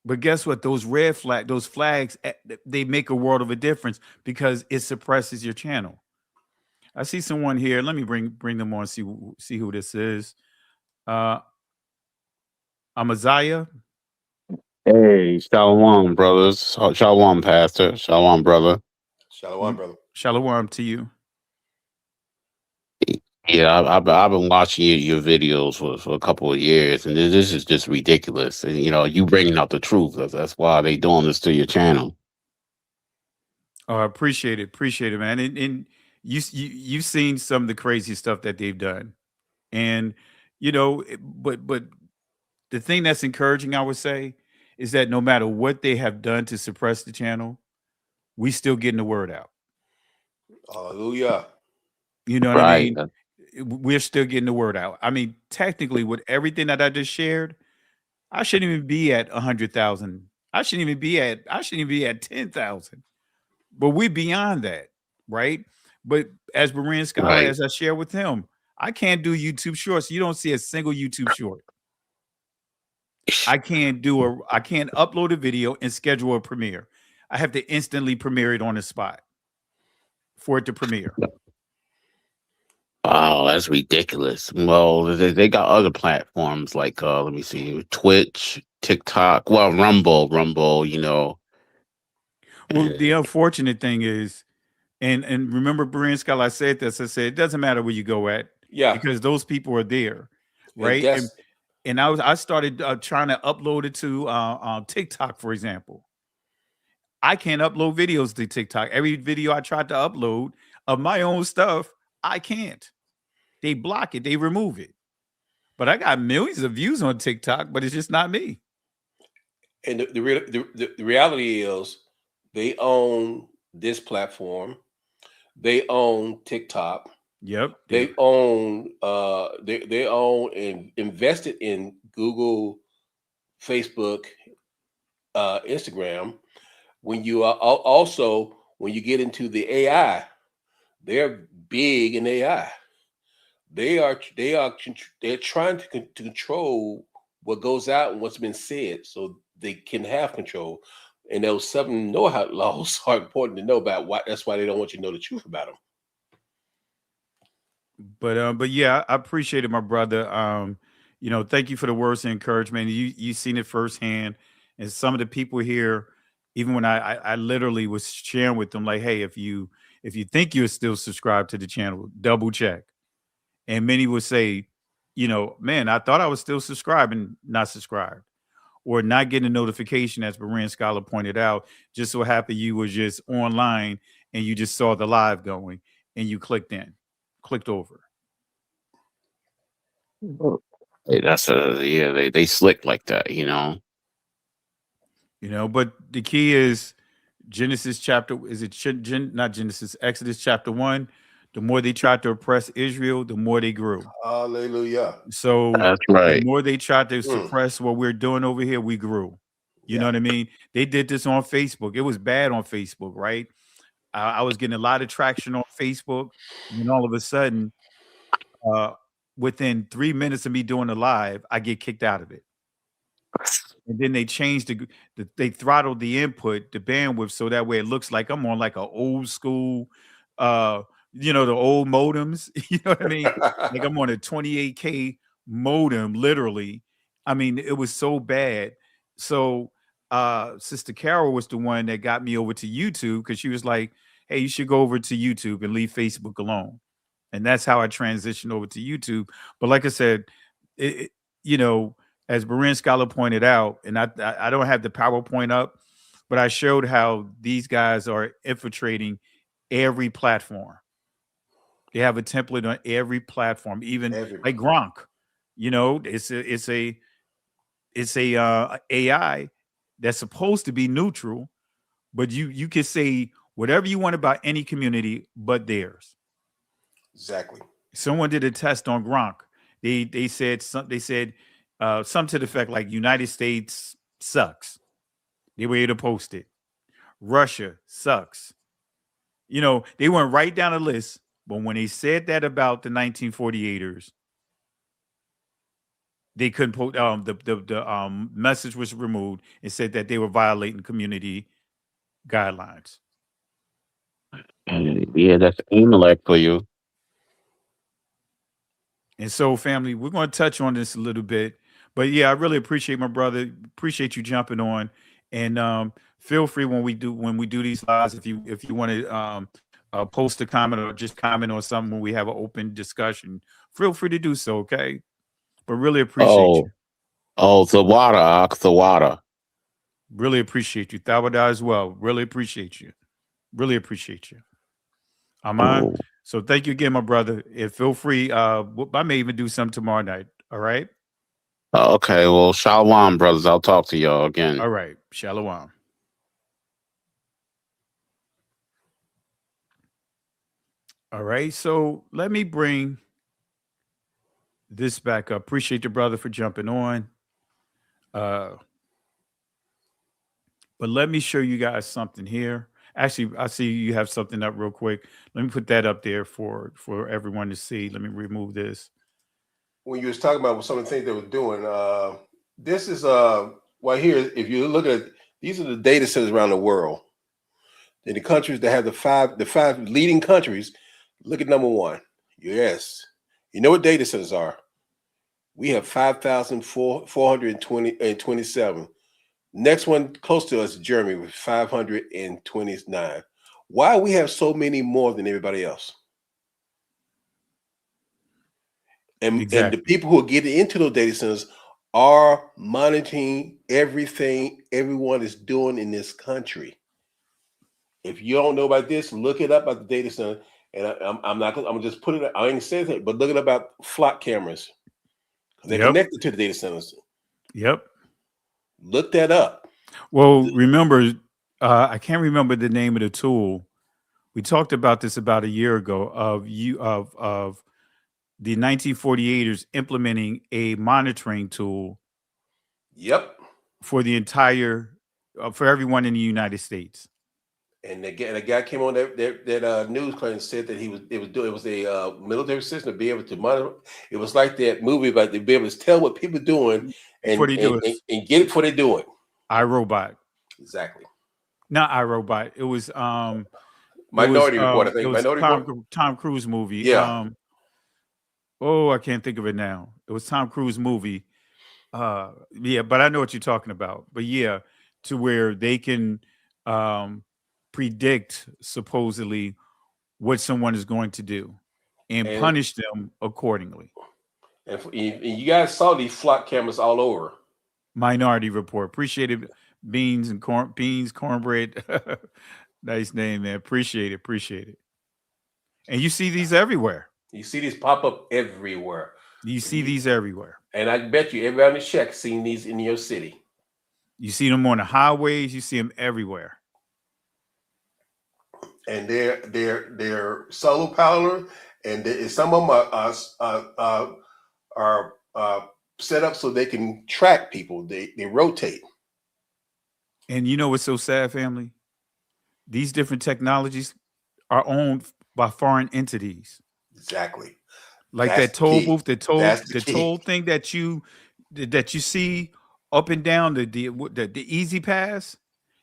But guess what? Those flags, they make a world of a difference because it suppresses your channel. I see someone here. Let me bring them on. See who this is. Amaziah. Hey, Shalom, brothers. Shalom, Pastor. Shalom, brother. Shalom, brother. Shalom to you. Yeah, I've been watching your videos for a couple of years, and this is just ridiculous. And, you bringing out the truth. That's why they doing this to your channel. Oh, I appreciate it, man. And you've seen some of the crazy stuff that they've done, and but the thing that's encouraging, I would say, is that no matter what they have done to suppress the channel, we still getting the word out. Hallelujah. You know what I mean? We're still getting the word out. I mean, technically, with everything that I just shared, I shouldn't even be at 100,000 I shouldn't even be at 10,000. But we beyond that, right? But as Berean Scholar, Right. as I share with him, I can't do YouTube shorts. You don't see a single YouTube short. I can't upload a video and schedule a premiere. I have to instantly premiere it on the spot for it to premiere. Oh, that's ridiculous. Well, they got other platforms like let me see, Twitch, TikTok, well, Rumble, you know. Well, the unfortunate thing is, and remember, Berean Scholar, I said this. I said it doesn't matter where you go at, Yeah. because those people are there, And right? that's And I started trying to upload it to TikTok, for example. I can't upload videos to TikTok. Every video I tried to upload of my own stuff, I can't. They block it. They remove it. But I got millions of views on TikTok, but it's just not me. and the reality is they own this platform. They own TikTok. Yep. They own they own and invested in Google, Facebook, Instagram. When you are also when you get into the AI, they're big in AI. They're trying to control what goes out and what's been said, so they can have control. And those 7 know-how laws are important to know about. Why that's why they don't want you to know the truth about them. But yeah, I appreciate it, my brother. Thank you for the words of encouragement. You seen it firsthand, and some of the people here, even when I literally was sharing with them, like, hey, if you think you're still subscribed to the channel, double check. And many would say, man, I thought I was still subscribed and not subscribed, or not getting a notification, as Berean Scholar pointed out. Just so happened you was just online and you just saw the live going and you clicked over. Hey, that's they slick like that, you know. But the key is Genesis chapter, is it not Genesis, Exodus chapter 1. The more they tried to oppress Israel, the more they grew. Hallelujah. So That's right. the more they tried to suppress what we're doing over here, we grew. You know what I mean? They did this on Facebook. It was bad on Facebook, right? I was getting a lot of traction on Facebook, and then all of a sudden, within 3 minutes of me doing the live, I get kicked out of it. And then they changed they throttled the input, the bandwidth, so that way it looks like I'm on like an old school, the old modems. You know what I mean? Like I'm on a 28K modem, literally. I mean, it was so bad. So Sister Carol was the one that got me over to YouTube, because she was like, hey, you should go over to YouTube and leave Facebook alone. And that's how I transitioned over to YouTube. But like I said, as Berean Scholar pointed out, and I don't have the PowerPoint up, but I showed how these guys are infiltrating every platform. They have a template on every platform, even like Gronk. It's a AI that's supposed to be neutral, but you can say whatever you want about any community but theirs. Exactly. Someone did a test on Gronk. They said something to the effect like United States sucks. They were able to post it. Russia sucks. They went right down the list, but when they said that about the 1948ers, they couldn't post. The message was removed and said that they were violating community guidelines. Yeah, that's Amalek for you. And so, family, we're going to touch on this a little bit, but yeah, I really appreciate my brother. Appreciate you jumping on, and feel free when we do these lives, if you want to post a comment or just comment on something when we have an open discussion, feel free to do so. Okay, but really appreciate you. The water. Really appreciate you, Tawada, as well. Really appreciate you. Really appreciate you. Aman. So thank you again, my brother. And feel free. I may even do some tomorrow night. All right. Okay. Well, shalom, brothers. I'll talk to y'all again. All right. Shalom. All right. So let me bring this back up. Appreciate your brother for jumping on. But let me show you guys something here. Actually, I see you have something up real quick. Let me put that up there for everyone to see. Let me remove this. When you was talking about some of the things they were doing, this is right here. If you look at these are the data centers around the world. In the countries that have the five leading countries, look at number one, US. You know what data centers are? We have 5,427. Next one close to us, Germany, with 529. Why we have so many more than everybody else? And the people who are getting into those data centers are monitoring everything everyone is doing in this country. If you don't know about this, look it up at the data center. And I'm not gonna. I'm just put it. I ain't saying that, but look it about flock cameras. They're connected to the data centers. Yep. Look that up. Well, remember, I can't remember the name of the tool. We talked about this about a year ago of the 1948ers implementing a monitoring tool. Yep. For the entire, for everyone in the United States. And a guy came on that news clip and said that it was a military system to be able to monitor. It was like that movie about to be able to tell what people are doing and get it before they do it. iRobot. Exactly. Not iRobot. It was Minority Report. I think it was Minority Tom Cruise movie. Yeah. I can't think of it now. It was Tom Cruise movie. Yeah, but I know what you're talking about. But yeah, to where they can predict supposedly what someone is going to do and punish them accordingly. And you guys saw these flock cameras all over. Minority Report. Appreciate it. Beans, cornbread. Nice name, man. Appreciate it. And you see these everywhere. You see these pop up everywhere. You see these everywhere. And I bet you everybody on the check seen these in your city. You see them on the highways. You see them everywhere. And they're solar powered, and some of them are set up so they can track people. They rotate. And you know what's so sad, family? These different technologies are owned by foreign entities. Exactly. Like That's that toll booth, the key. toll thing that you see up and down the Easy Pass.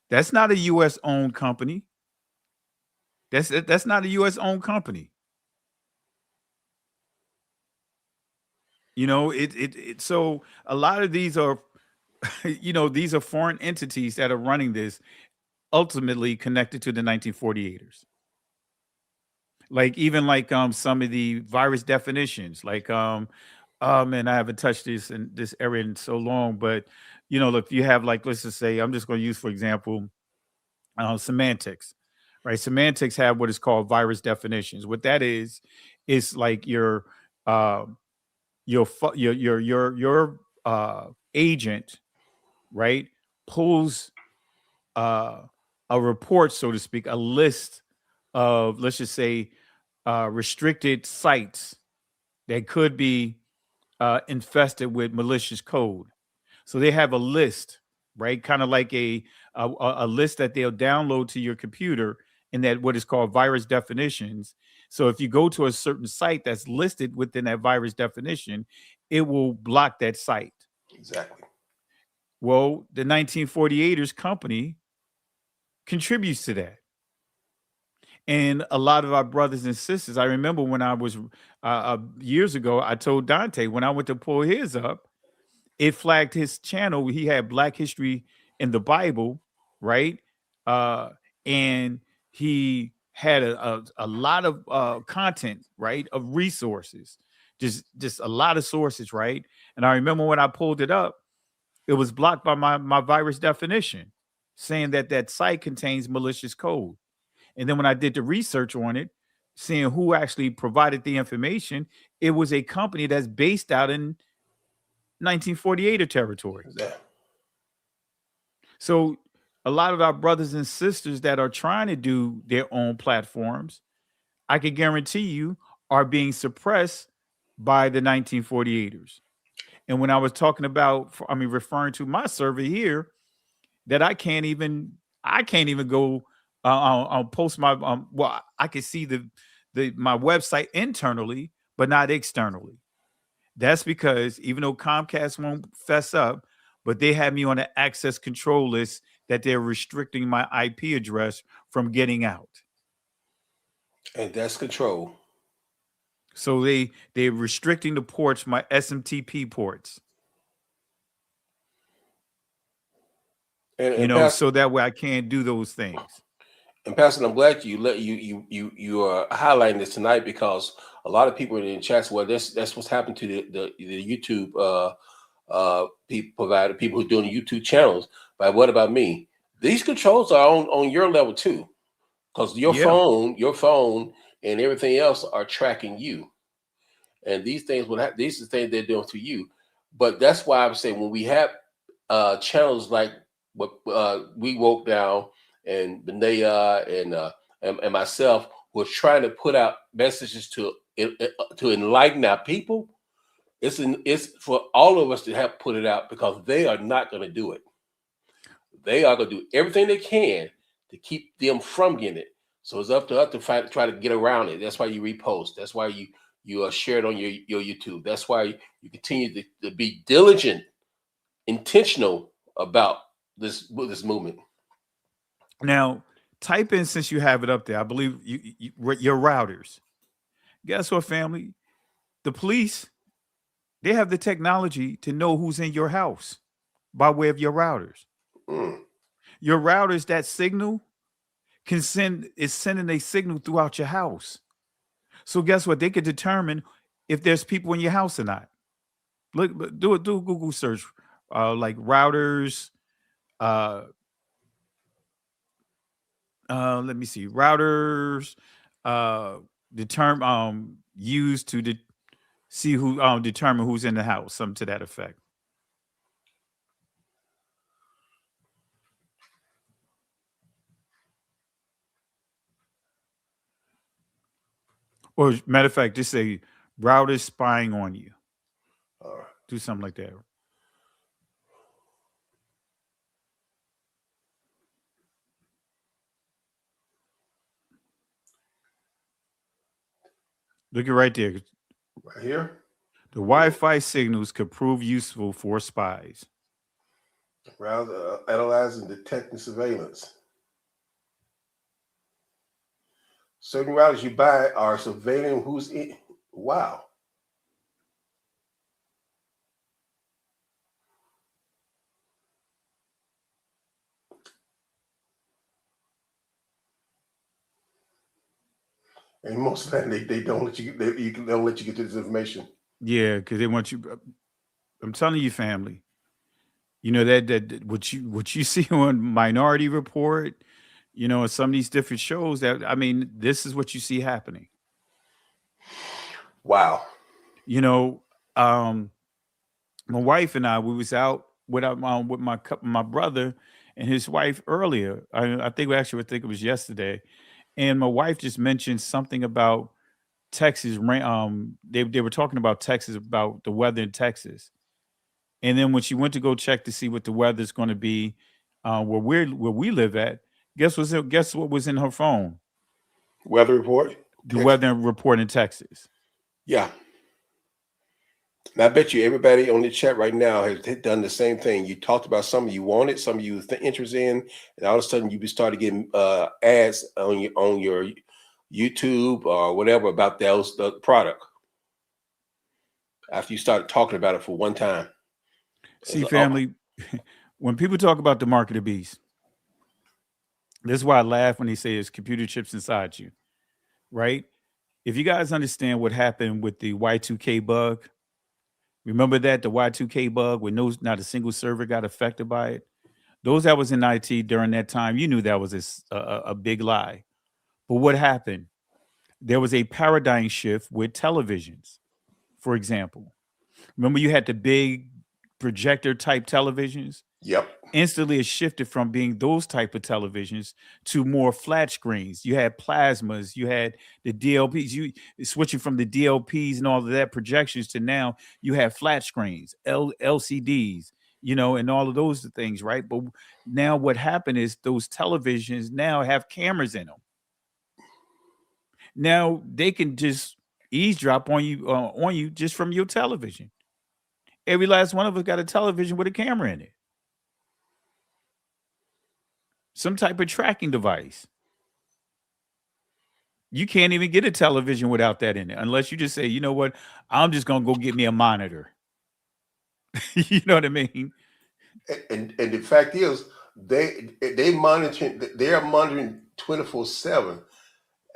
That's not a U.S. owned company. That's not a U.S. owned company. You know, so a lot of these are, these are foreign entities that are running this, ultimately connected to the 1948ers. Like even like some of the virus definitions, like and I haven't touched this in this area in so long, but if you have, like, let's just say, I'm just going to use for example semantics, right? Semantics have what is called virus definitions. What that is like your agent, right, pulls a report, so to speak, a list of, let's just say, restricted sites that could be infested with malicious code. So they have a list, right? Kind of like a list that they'll download to your computer in that what is called virus definitions. So if you go to a certain site that's listed within that virus definition, it will block that site. Exactly. Well, the 1948ers company contributes to that. And a lot of our brothers and sisters, I remember when I was years ago, I told Dante when I went to pull his up, it flagged his channel. He had Black History in the Bible, right? And he had a lot of content, right, of resources, just a lot of sources, right? And I remember when I pulled it up, it was blocked by my virus definition, saying that site contains malicious code. And then when I did the research on it, seeing who actually provided the information, it was a company that's based out in 1948 territory. Yeah. So a lot of our brothers and sisters that are trying to do their own platforms, I can guarantee you, are being suppressed by the 1948ers. And when I was talking about, referring to my server here, that I can't even go. I'll post my well, I can see my website internally, but not externally. That's because even though Comcast won't fess up, but they have me on an access control list that they're restricting my IP address from getting out. And that's control. So they're restricting the ports, my SMTP ports. And Pastor, so that way I can't do those things. And Pastor, I'm glad you are highlighting this tonight, because a lot of people in the chats, well, that's what's happened to the YouTube people who are doing YouTube channels. But what about me? These controls are on your level too, because your phone and everything else are tracking you. And these things these are the things they're doing to you. But that's why I'm saying, when we have channels like what We Woke Down and Benaya and myself, who are trying to put out messages to enlighten our people, it's for all of us to have put it out, because they are not going to do it. They are going to do everything they can to keep them from getting it. So it's up to us to try to get around it. That's why you repost. That's why you share it on your YouTube. That's why you continue to be diligent, intentional about this movement. Now, type in, since you have it up there, I believe your routers. Guess what, family? The police, they have the technology to know who's in your house by way of your routers. Your routers, that signal is sending a signal throughout your house. So guess what? They could determine if there's people in your house or not. Look, do a Google search, like routers. Let me see. Routers used to see who determine who's in the house, something to that effect. Or matter of fact, just say routers spying on you. All right. Do something like that. Look at right there. Right here. The Wi-Fi signals could prove useful for spies. Rather analyzing, detecting surveillance. Certain routers you buy are surveilling who's in. Wow. And most of the time they don't let you. They don't let you get to this information. Yeah, because they want you. I'm telling you, family. You know that what you see on Minority Report, and some of these different shows. This is what you see happening. Wow. My wife and I, we was out with my brother and his wife earlier. I think it was yesterday, and my wife just mentioned something about Texas. They were talking about Texas, about the weather in Texas, and then when she went to go check to see what the weather's going to be where we live at, guess what was in her phone? Weather report. The weather report in Texas. Yeah. And I bet you everybody on the chat right now has done the same thing. You talked about something you wanted, something you were interested in, and all of a sudden you started getting ads on your YouTube or whatever about the product after you started talking about it for one time. See, family, when people talk about the mark of the beast, this is why I laugh when they say it's computer chips inside you, right? If you guys understand what happened with the Y2K bug, remember that, the Y2K bug, where not a single server got affected by it? Those that was in IT during that time, you knew that was a big lie. But what happened? There was a paradigm shift with televisions, for example. Remember you had the big projector type televisions? Yep. Instantly it shifted from being those type of televisions to more flat screens. You had plasmas, you had the DLPs, you switching from the DLPs and all of that projections to now you have flat screens, LCDs, and all of those things, right? But now what happened is those televisions now have cameras in them. Now they can just eavesdrop on you just from your television. Every last one of us got a television with a camera in it. Some type of tracking device. You can't even get a television without that in it unless you just say, you know what, I'm just gonna go get me a monitor. You know what I mean? And the fact is, they are monitoring 24/7,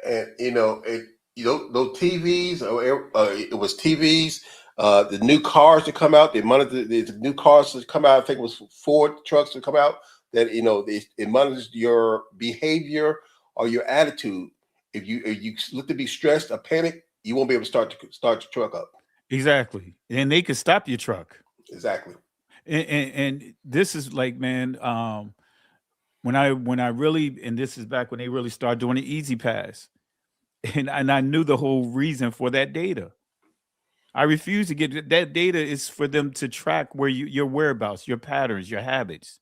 and those TVs it was TVs. The new cars that come out, they monitor the new cars that come out. I think it was Ford trucks that come out. That it monitors your behavior or your attitude. If you look to be stressed or panic, you won't be able to start your truck up. Exactly, and they could stop your truck. Exactly. And this is like, man, when I really, and this is back when they really started doing the Easy Pass, and I knew the whole reason for that data. I refuse to get that data is for them to track where your whereabouts, your patterns, your habits.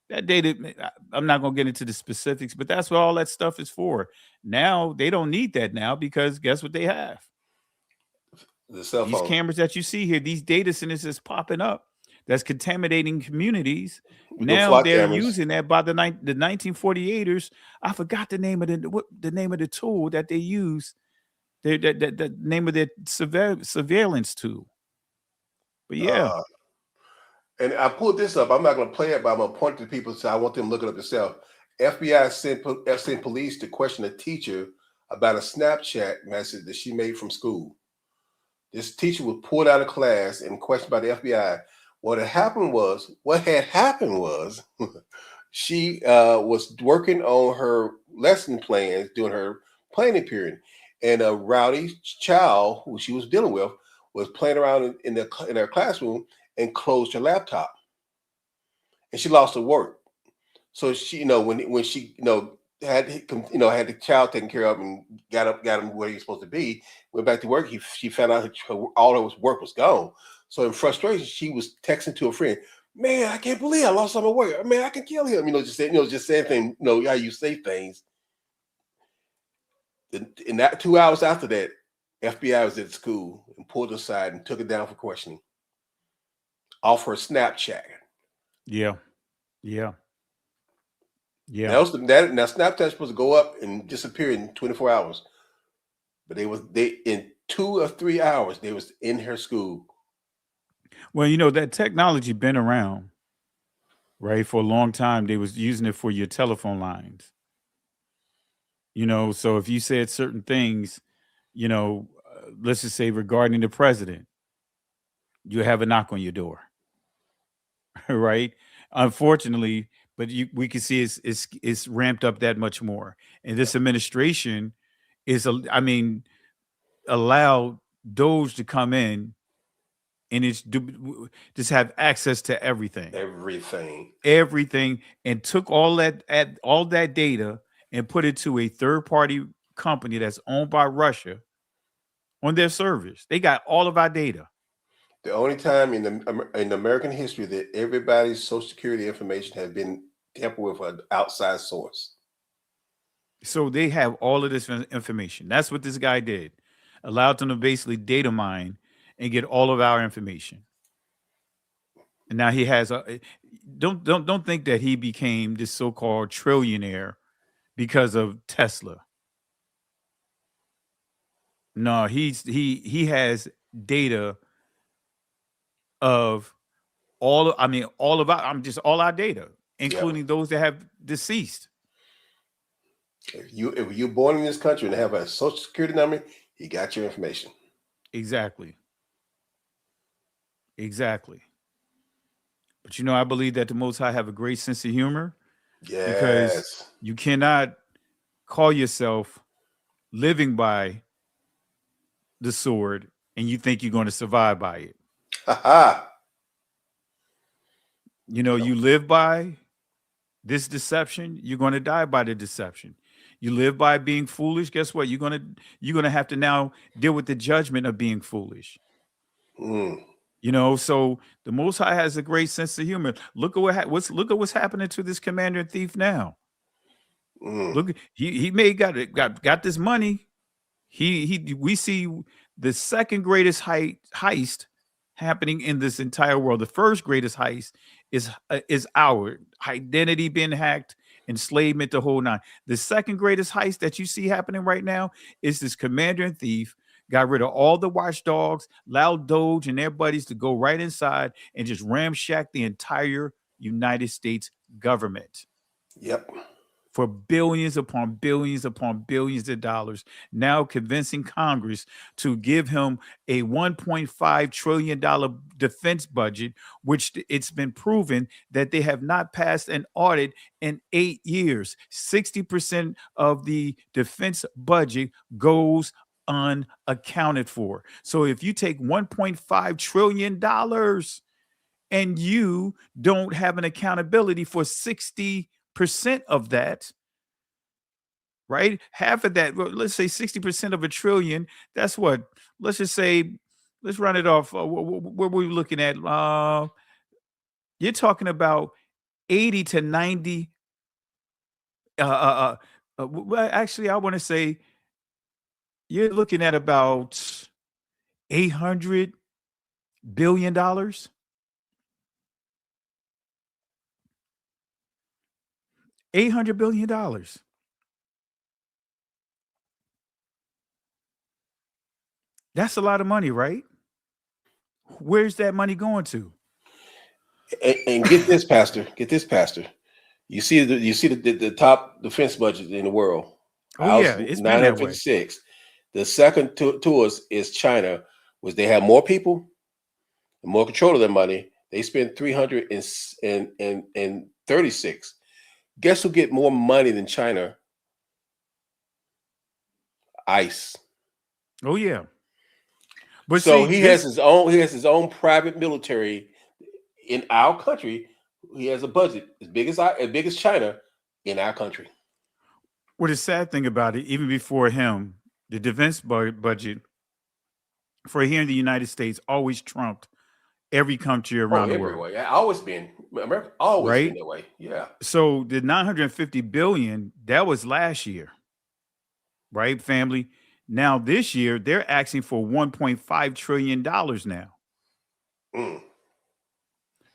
That data, I'm not going to get into the specifics, but that's what all that stuff is for. Now they don't need that now because guess what they have? The cell phone. These cameras that you see here, these data centers is popping up that's contaminating communities. Now they're using that by the 1948ers. I forgot the name of the name of the tool that they use. The name of their surveillance tool. But yeah. And I pulled this up. I'm not going to play it, but I'm going to point to people so I want them to look it up themselves. FBI sent police to question a teacher about a Snapchat message that she made from school. This teacher was pulled out of class and questioned by the FBI. What had happened was she was working on her lesson plans during her planning period, and a rowdy child who she was dealing with was playing around in her classroom and closed her laptop, and she lost her work. So she, when she, had the child taken care of and got him where he was supposed to be, went back to work. She found out all her work was gone. So in frustration, she was texting to a friend, "Man, I can't believe I lost some of my work. Man, I can kill him." Just saying things. How you say things. In that 2 hours after that, FBI was at school and pulled her aside and took her down for questioning off her Snapchat. Yeah. Now Snapchat's supposed to go up and disappear in 24 hours, but they in 2 or 3 hours they was in her school. Well, that technology been around, right, for a long time. They was using it for your telephone lines. So if you said certain things, let's just say regarding the president, you have a knock on your door, right? Unfortunately, but we can see it's ramped up that much more. And this administration allowed those to come in and just have access to everything, and took all that data and put it to a third-party company that's owned by Russia on their servers. They got all of our data. The only time in American history that everybody's Social Security information has been tampered with an outside source. So they have all of this information. That's what this guy did. Allowed them to basically data mine and get all of our information. And now he has don't think that he became this so-called trillionaire because of Tesla. No, he has data of all of our data, including those that have deceased. If you're born in this country and have a Social Security number, he got your information. Exactly. But I believe that the Most High have a great sense of humor. Yes. Because you cannot call yourself living by the sword and you think you're going to survive by it. You live by this deception, you're going to die by the deception. You live by being foolish, guess what? You're gonna have to now deal with the judgment of being foolish. You know, so the Most High has a great sense of humor. Look at look at what's happening to this commander in thief now. Look, he may got this money. We see the second greatest heist happening in this entire world. The first greatest heist is our identity being hacked, enslavement, the whole nine. The second greatest heist that you see happening right now is this commander and thief got rid of all the watchdogs, Loud Doge, and their buddies to go right inside and just ramshack the entire United States government. Yep. For billions upon billions upon billions of dollars, now convincing Congress to give him a $1.5 trillion defense budget, which it's been proven that they have not passed an audit in 8 years. 60% of the defense budget goes unaccounted for. So if you take $1.5 trillion and you don't have an accountability for 60% of that, right? Half of that, well, let's say 60% of $1 trillion, that's what, let's just say, let's run it off. What were we looking at? You're talking about 80 to 90. Well, actually, I want to say you're looking at about $800 billion. $800 billion. That's a lot of money, right? Where's that money going to? And get this, Pastor. Get this, Pastor. You see the top defense budget in the world. Oh yeah, it's been that way. 956. The second to us is China, which they have more people, and more control of their money. They spend 336. Guess who get more money than China? ICE. Oh yeah. But so he has his own private military in our country. He has a budget as big as China in our country. Well, the sad thing about it, even before him, the defense budget for here in the United States always trumped every country around the world. Yeah, always been. America always been that way. Yeah. So the $950 billion, that was last year, right, family? Now this year they're asking for $1.5 trillion now.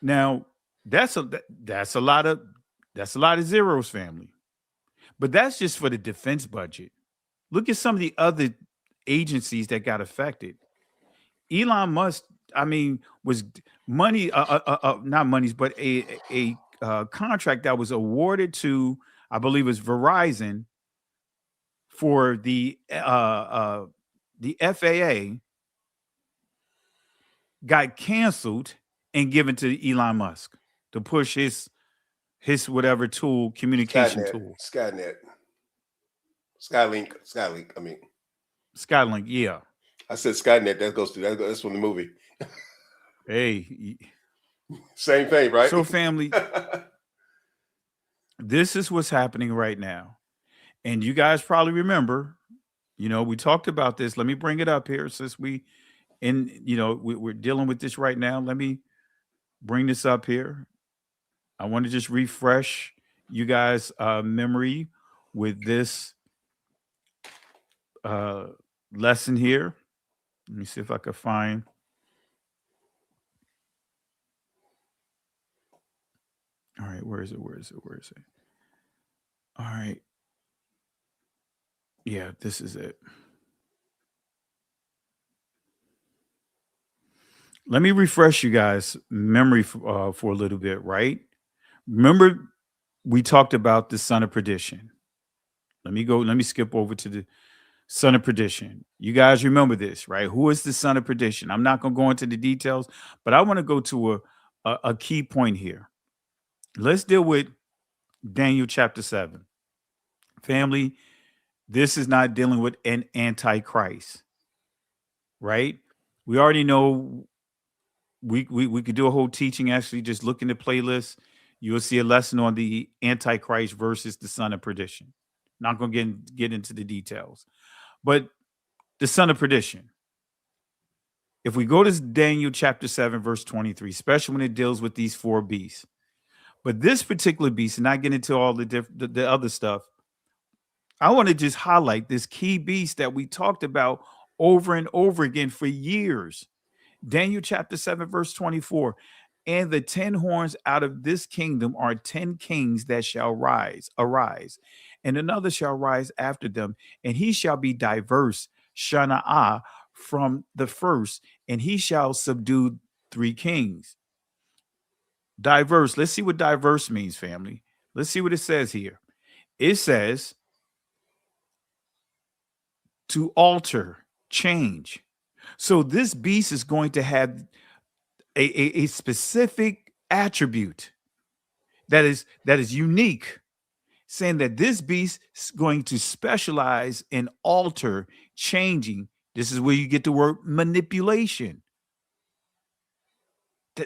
Now that's a lot of zeros, family. But that's just for the defense budget. Look at some of the other agencies that got affected. Elon Musk, I mean, was money, not monies, but a contract that was awarded to, I believe, it was Verizon for the FAA got canceled and given to Elon Musk to push his whatever tool, communication tool. Skylink. I mean, Skylink. Yeah. I said Skynet. That's from the movie. Hey. Same thing, right? So, family, this is what's happening right now. And you guys probably remember, we talked about this. Let me bring it up here since we're dealing with this right now. Let me bring this up here. I want to just refresh you guys' memory with this lesson here. Let me see if I can find. All right, where is it? All right. Yeah, this is it. Let me refresh you guys' memory for a little bit, right? Remember, we talked about the son of perdition. Let me skip over to the son of perdition. You guys remember this, right? Who is the son of perdition? I'm not going to go into the details, but I want to go to a key point here. Let's deal with Daniel chapter 7. Family, this is not dealing with an antichrist, right? We already know we could do a whole teaching. Actually, just look in the playlist. You will see a lesson on the antichrist versus the son of perdition. Not going to get into the details, but the son of perdition. if we go to Daniel chapter 7, verse 23, especially when it deals with these 4 beasts, but this particular beast, and not get into all the other stuff, I want to just highlight this key beast that we talked about over and over again for years. Daniel chapter 7, verse 24. And the 10 horns out of this kingdom are 10 kings that shall arise, and another shall rise after them, and he shall be diverse, Shana'ah, from the first, and he shall subdue 3 kings. Diverse. Let's see what diverse means, family. Let's see what it says here. It says to alter, change. So this beast is going to have a specific attribute that is unique, saying that this beast is going to specialize in alter, changing. This is where you get the word manipulation.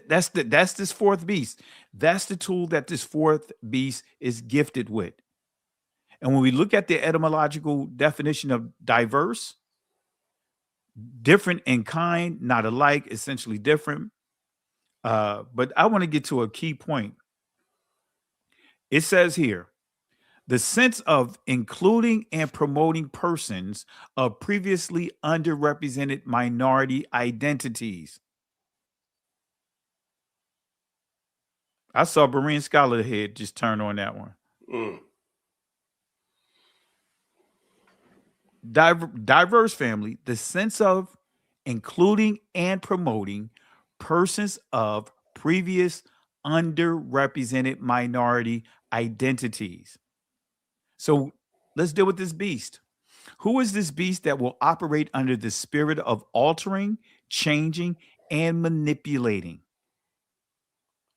That's this 4th beast. That's the tool that this 4th beast is gifted with. And when we look at the etymological definition of diverse, different in kind, not alike, essentially different. But I want to get to a key point. It says here, the sense of including and promoting persons of previously underrepresented minority identities. I saw Berean Scholar head just turn on that one. Diverse, family, the sense of including and promoting persons of previous underrepresented minority identities. So let's deal with this beast. Who is this beast that will operate under the spirit of altering, changing, and manipulating?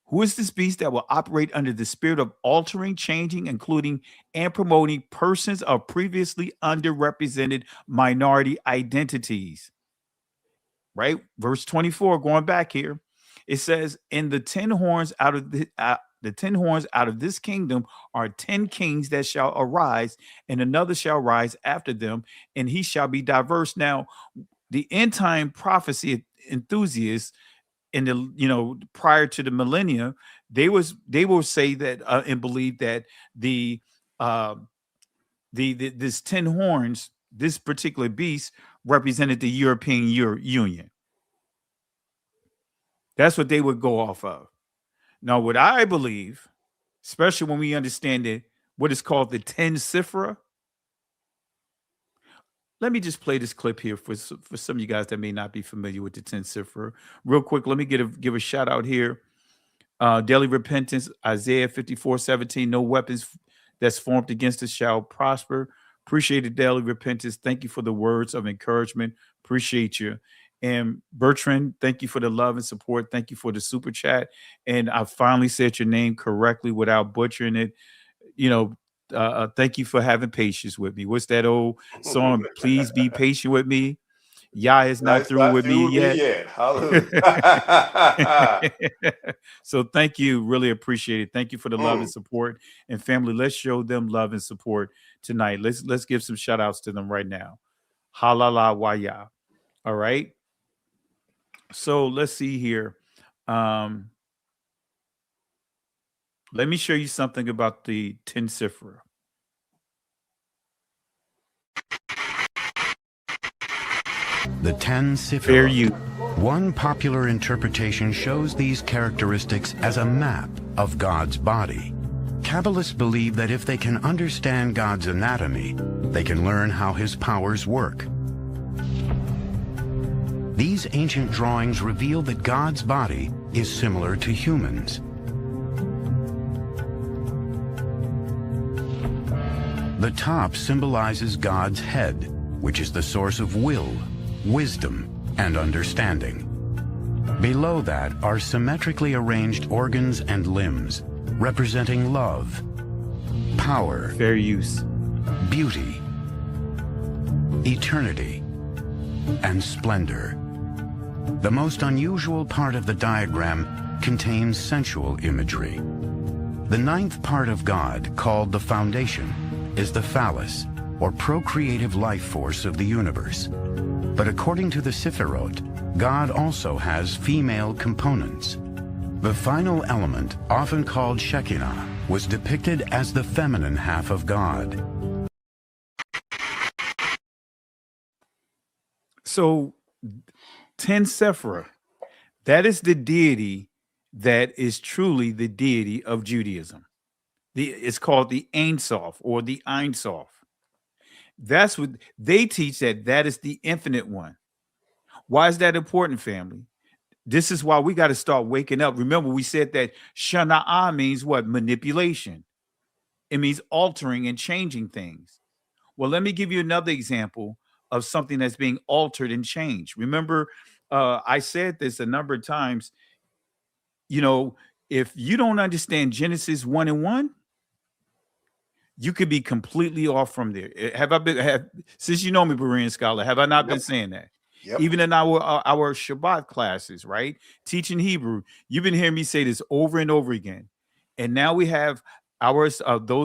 Who is this beast that will operate under the spirit of altering, changing, including, and promoting persons of previously underrepresented minority identities? Right? Verse 24, going back here, it says, and the 10 horns out of the 10 horns out of this kingdom are 10 kings that shall arise, and another shall rise after them, and he shall be diverse. Now, the end time prophecy enthusiasts in the prior to the millennia, they will say that and believe that this 10 horns, this particular beast, represented the European Union. That's what they would go off of. Now, what I believe, especially when we understand what is called the 10 Sifra. Let me just play this clip here for some of you guys that may not be familiar with the 10 Sifra. Real quick, let me give a shout out here. Daily repentance, Isaiah 54:17, no weapons that's formed against us shall prosper. Appreciate the daily repentance. Thank you for the words of encouragement. Appreciate you. And Bertrand, thank you for the love and support. Thank you for the super chat. And I finally said your name correctly without butchering it. Thank you for having patience with me. What's that old song? Please be patient with me. Yah is not through with me yet. Hallelujah. So thank you. Really appreciate it. Thank you for the love and support. And family, let's show them love and support tonight. Let's give some shout outs to them right now. Halala wa yah. All right. So let's see here. Let me show you something about the 10 Sifra. The 10 Sifra. One popular interpretation shows these characteristics as a map of God's body. Kabbalists believe that if they can understand God's anatomy, they can learn how his powers work. These ancient drawings reveal that God's body is similar to humans. The top symbolizes God's head, which is the source of will, wisdom, and understanding. Below that are symmetrically arranged organs and limbs, representing love, power, fair use, beauty, eternity, and splendor. The most unusual part of the diagram contains sensual imagery. The 9th part of God, called the foundation, is the phallus, or procreative life force of the universe. But according to the Sifirot, God also has female components. The final element, often called Shekinah, was depicted as the feminine half of God. So, Ten Sephirah, that is the deity that is truly the deity of Judaism. It's called the Ein Sof or the Ein Sof. That's what they teach, that is the infinite one. Why is that important, family? This is why we got to start waking up. Remember, we said that Shana'ah means what? Manipulation. It means altering and changing things. Well, let me give you another example of something that's being altered and changed. Remember, I said this a number of times. You know, if you don't understand Genesis 1:1, you could be completely off from there. Since you know me, Berean scholar, have I not been saying that? Yep. Even in our Shabbat classes, right? Teaching Hebrew, you've been hearing me say this over and over again. And now we have those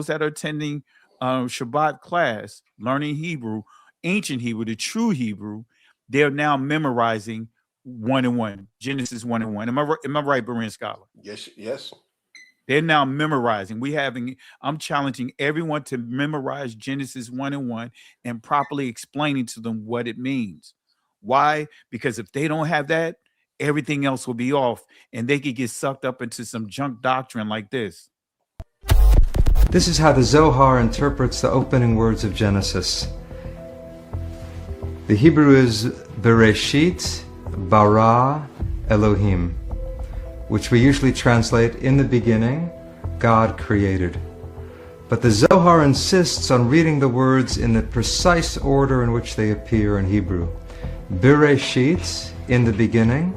that are attending Shabbat class, learning Hebrew, ancient Hebrew, the true Hebrew. They're now memorizing 1:1, Genesis 1:1. Am I right, Berean scholar? Yes, yes. They're now memorizing. I'm challenging everyone to memorize Genesis 1:1 and properly explaining to them what it means. Why? Because if they don't have that, everything else will be off and they could get sucked up into some junk doctrine like this. This is how the Zohar interprets the opening words of Genesis. The Hebrew is Bereshit bara Elohim, which we usually translate, in the beginning, God created. But the Zohar insists on reading the words in the precise order in which they appear in Hebrew. Bereshit, in the beginning,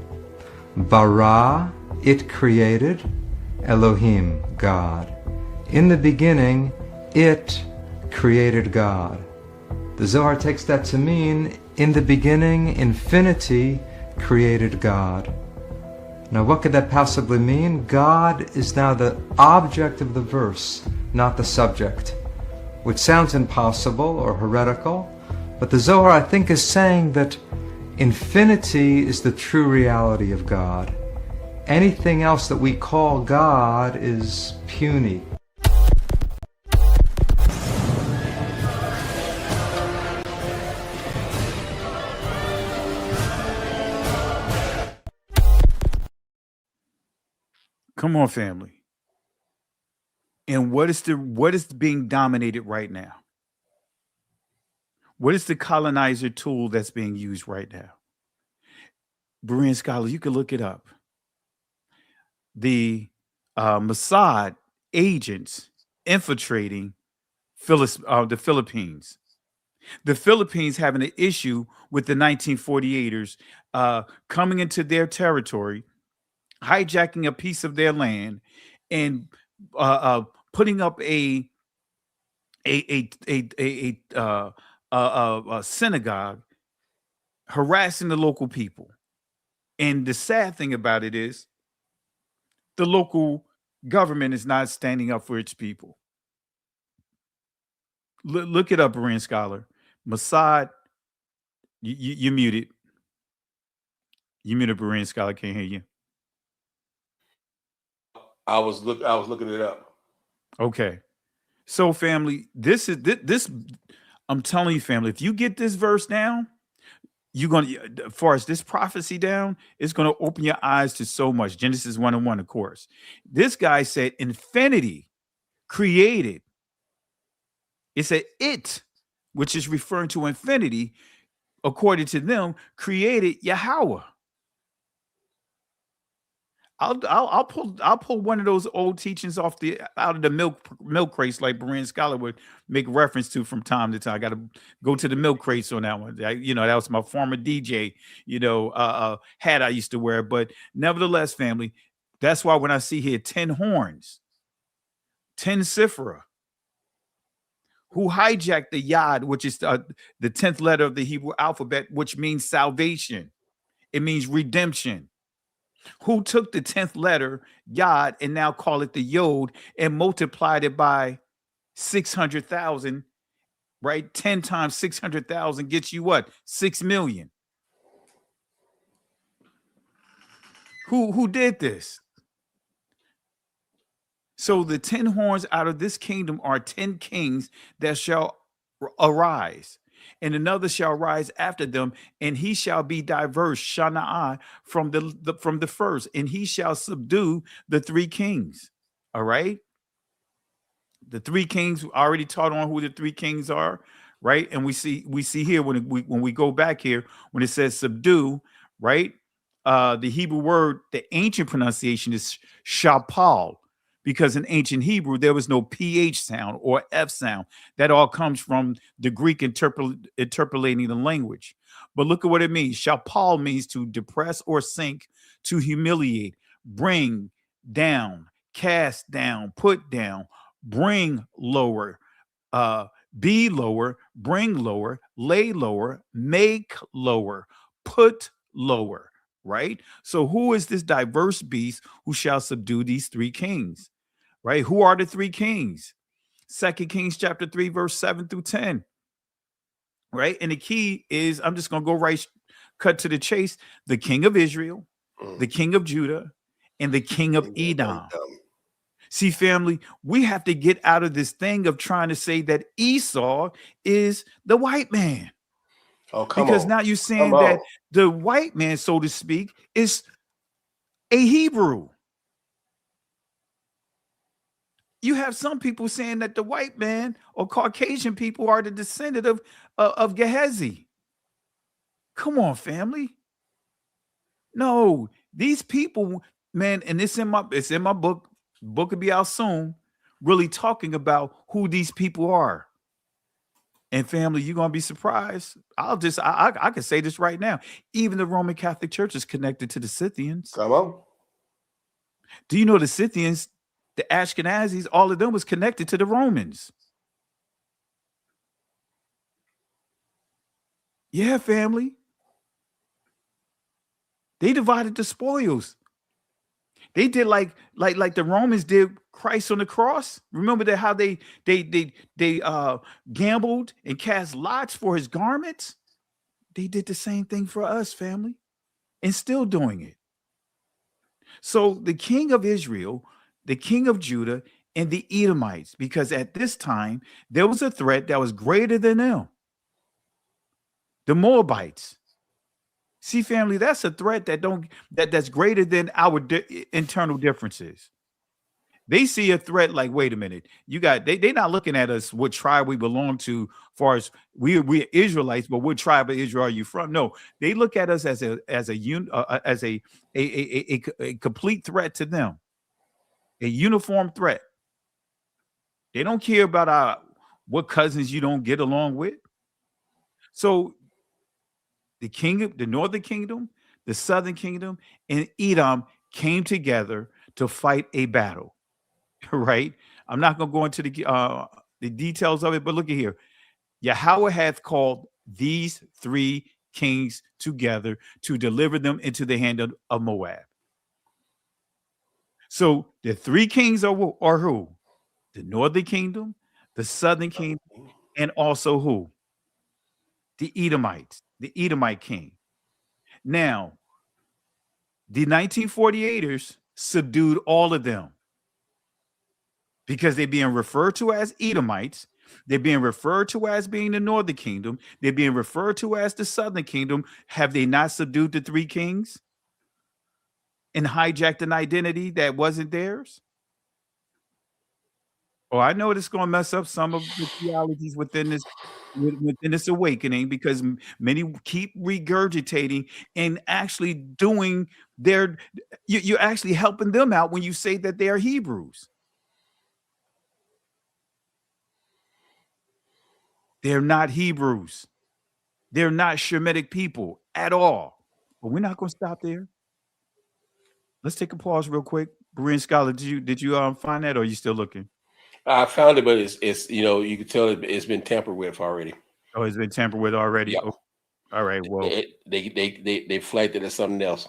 bara, it created, Elohim, God. In the beginning, it created God. The Zohar takes that to mean, in the beginning, infinity created God. Now, what could that possibly mean? God is now the object of the verse, not the subject, which sounds impossible or heretical, but the Zohar, I think, is saying that infinity is the true reality of God. Anything else that we call God is puny. Come on, family. And what is being dominated right now? What is the colonizer tool that's being used right now? Berean scholar, you can look it up. The Mossad agents infiltrating the Philippines. The Philippines having an issue with the 1948ers coming into their territory, hijacking a piece of their land, and putting up a synagogue, harassing the local people. And the sad thing about it is, the local government is not standing up for its people. Look it up, Berean scholar. Mossad, you muted. You muted, Berean scholar. Can't hear you. I was looking it up. Okay. So, family, this. I'm telling you, family, if you get this verse down, you're going to, as far as this prophecy down, it's going to open your eyes to so much. Genesis 1:1, of course. This guy said infinity created. It said it, which is referring to infinity, according to them, created Yahweh. I'll pull one of those old teachings out of the milk crates, like Berean scholar would make reference to from time to time. I got to go to the milk crates on that one. That was my former DJ, hat I used to wear. But nevertheless, family, that's why when I see here 10 horns, 10 Sephirah, who hijacked the Yod, which is the 10th letter of the Hebrew alphabet, which means salvation. It means redemption. Who took the 10th letter, Yod, and now call it the Yod, and multiplied it by 600,000, right? 10 times 600,000 gets you what? 6 million. Who did this? So the 10 horns out of this kingdom are 10 kings that shall arise, and another shall rise after them, and he shall be diverse, Shana'a, from the first, and he shall subdue the 3 kings. All right. The 3 kings already taught on who the 3 kings are, right? And we see here when we go back here, when it says subdue, right? The Hebrew word, the ancient pronunciation is shapal, because in ancient Hebrew there was no ph sound or f sound. That all comes from the Greek interpolating the language. But look at what it means. Shapal means to depress or sink, to humiliate, bring down, cast down, put down, bring lower, be lower, bring lower, lay lower, make lower, put lower, right? So who is this diverse beast who shall subdue these 3 kings, right? Who are the 3 kings? 2 Kings chapter 3, verse 7 through 10, right? And the key is, I'm just going to go cut to the chase, the king of Israel, the king of Judah, and the king of Edom. See, family, we have to get out of this thing of trying to say that Esau is the white man. Oh, come because on. now you're saying that the white man, so to speak, is a Hebrew. You have some people saying that the white man or Caucasian people are the descendant of Gehazi. Come on, family. No, these people, man, and it's in my book. Book will be out soon. Really talking about who these people are. And family, you're gonna be surprised. I can say this right now. Even the Roman Catholic Church is connected to the Scythians. Come on. Do you know the Scythians, the Ashkenazis, all of them was connected to the Romans? Yeah, family. They divided the spoils. They did like the Romans did Christ on the cross. Remember that how they gambled and cast lots for his garments? They did the same thing for us, family, and still doing it. So the king of Israel, the king of Judah, and the Edomites, because at this time there was a threat that was greater than them. The Moabites. See, family, that's a threat that's greater than our internal differences. They see a threat like, wait a minute, they're not looking at us what tribe we belong to, far as we're Israelites, but what tribe of Israel are you from? No, they look at us as a complete threat to them, a uniform threat. They don't care about what cousins you don't get along with. So the northern kingdom, the southern kingdom, and Edom came together to fight a battle, right? I'm not going to go into the details of it, but look at here. Yahweh hath called these 3 kings together to deliver them into the hand of Moab. So the 3 kings are who? The northern kingdom, the southern kingdom, and also who? The Edomites, the Edomite king. Now, the 1948ers subdued all of them because they're being referred to as Edomites. They're being referred to as being the northern kingdom. They're being referred to as the southern kingdom. Have they not subdued the 3 kings and hijacked an identity that wasn't theirs? Oh, I know it's going to mess up some of the theologies within this awakening, because many keep regurgitating and actually doing you're actually helping them out when you say that they are Hebrews. They're not Hebrews. They're not Shemitic people at all. But we're not going to stop there. Let's take a pause real quick. Berean Scholar, did you find that, or are you still looking? I found it, but it's you can tell it's been tampered with already. Oh, it's been tampered with already. Yep. Oh, all right. Well, they flagged it as something else.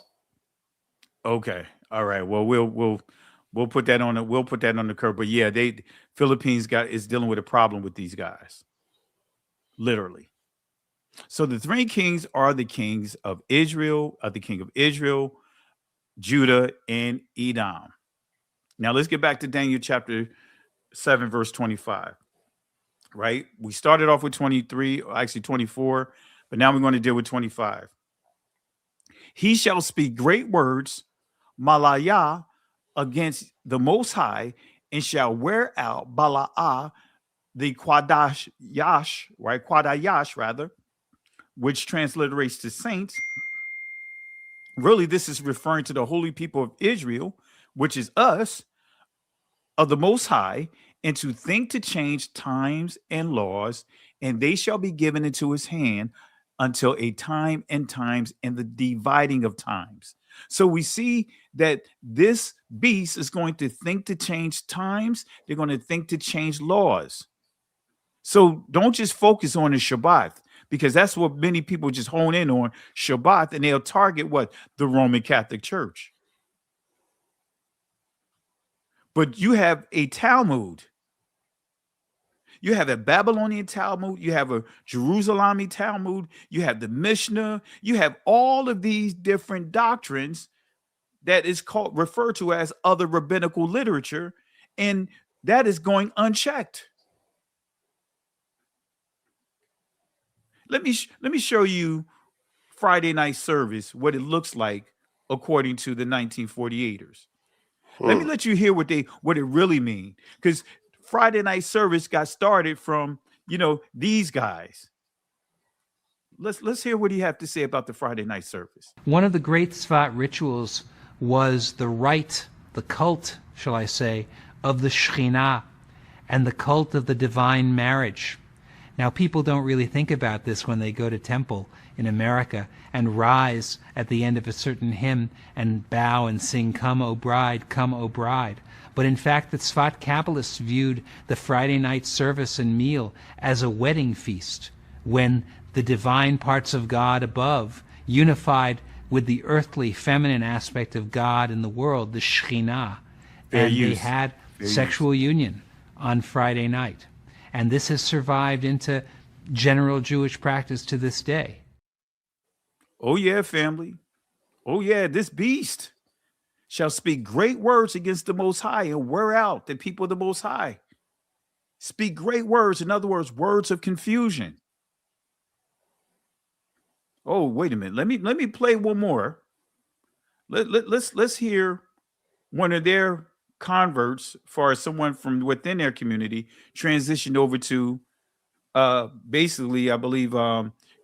Okay. All right. Well, we'll put that on the curve. But yeah, Philippines is dealing with a problem with these guys. Literally. So the 3 kings are the kings of Israel, the king of Israel, Judah, and Edom. Now let's get back to Daniel chapter 7, verse 25. Right? We started off with 23, or actually 24, but now we're going to deal with 25. He shall speak great words, Malaya, against the Most High, and shall wear out Balaa, the Quadayash, right? Quadayash, rather, which transliterates to saints. Really, this is referring to the holy people of Israel, which is us, of the Most High, and to think to change times and laws, and they shall be given into his hand until a time and times and the dividing of times. So we see that this beast is going to think to change times. They're going to think to change laws. So don't just focus on the Shabbat, because that's what many people just hone in on, Shabbat, and they'll target what? The Roman Catholic Church. But you have a Talmud. You have a Babylonian Talmud. You have a Jerusalem Talmud. You have the Mishnah. You have all of these different doctrines that is referred to as other rabbinical literature, and that is going unchecked. Let me show you Friday night service, what it looks like according to the 1948ers. Let me let you hear what it really mean, because Friday night service got started from, these guys. Let's hear what he have to say about the Friday night service. One of the great Tzvat rituals was the cult, shall I say, of the Shekhinah and the cult of the divine marriage. Now, people don't really think about this when they go to temple in America and rise at the end of a certain hymn and bow and sing, "Come, O bride, come, O bride." But in fact, the Tzvat Kabbalists viewed the Friday night service and meal as a wedding feast, when the divine parts of God above unified with the earthly feminine aspect of God in the world, the Shekhinah, and they had sexual union on Friday night. And this has survived into general Jewish practice to this day. Oh yeah, family. Oh yeah, this beast shall speak great words against the Most High and wear out the people of the Most High. Speak great words, in other words, words of confusion. Oh, wait a minute. Let me play one more. Let's hear one of their converts, as far as someone from within their community, transitioned over to basically, I believe,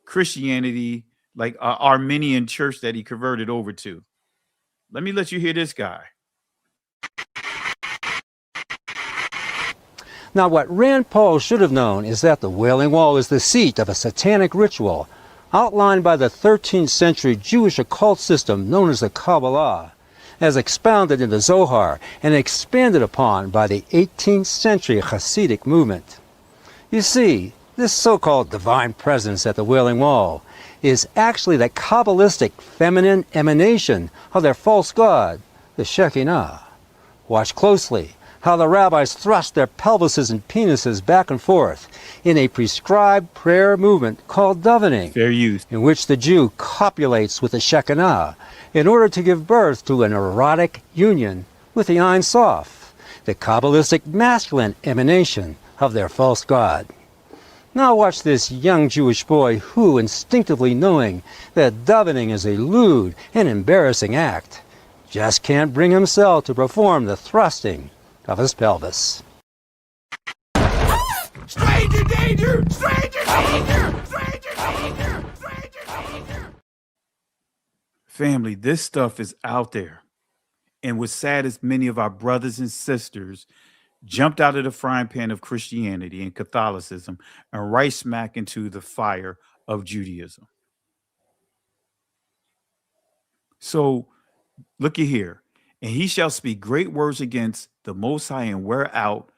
Christianity, like Armenian church that he converted over to. Let me let you hear this guy. Now, what Rand Paul should have known is that the Wailing Wall is the seat of a satanic ritual outlined by the 13th century Jewish occult system known as the Kabbalah, as expounded in the Zohar and expanded upon by the 18th century Hasidic movement. You see, this so-called divine presence at the Wailing Wall is actually the Kabbalistic feminine emanation of their false god, the Shekinah. Watch closely how the rabbis thrust their pelvises and penises back and forth in a prescribed prayer movement called davening, fair use, in which the Jew copulates with the Shekinah in order to give birth to an erotic union with the Ein Sof, the Kabbalistic masculine emanation of their false god. Now watch this young Jewish boy who, instinctively knowing that davening is a lewd and embarrassing act, just can't bring himself to perform the thrusting of his pelvis. Stranger danger! Stranger danger! Stranger danger! Stranger danger! Family, this stuff is out there. And what's sad is many of our brothers and sisters jumped out of the frying pan of Christianity and Catholicism and right smack into the fire of Judaism. So looky here. And he shall speak great words against the Most High and wear out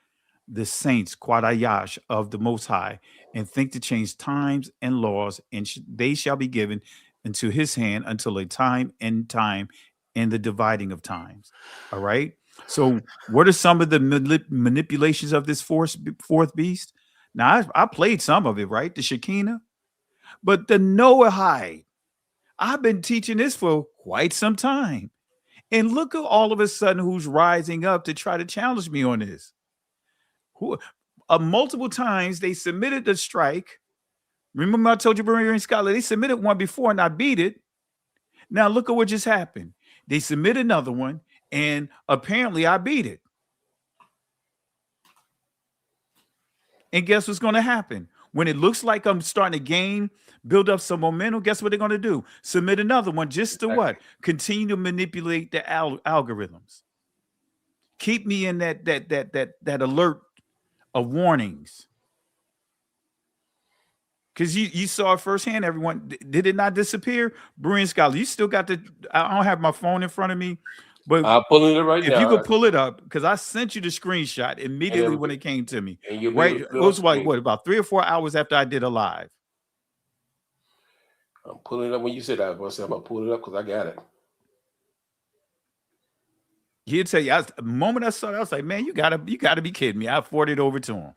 the saints, Quadayash, of the Most High, and think to change times and laws, and they shall be given into his hand until a time and the dividing of times. All right. So what are some of the manipulations of this fourth beast? Now, I played some of it, right? The Shekinah. But the Noahide, I've been teaching this for quite some time. And look at all of a sudden who's rising up to try to challenge me on this. Who multiple times they submitted the strike. Remember, I told you, Berean Scholar, they submitted one before and I beat it. Now look at what just happened. They submit another one, and apparently I beat it. And guess what's going to happen? When it looks like I'm starting to build up some momentum, guess what they're going to do? Submit another one just to what? Continue to manipulate the algorithms. Keep me in that alert of warnings. Because you saw it firsthand, everyone. Did it not disappear? Berean Scholar, you still got I don't have my phone in front of me, but I'm pulling it right now. If you could pull it up, because I sent you the screenshot immediately when it came to me. And Right? It was like, what, about 3 or 4 hours after I did a live. I'm pulling it up when you said that. I'm going to pull it up because I got it. He'd tell you, the moment I saw it, I was like, man, you gotta be kidding me. I forwarded it over to him.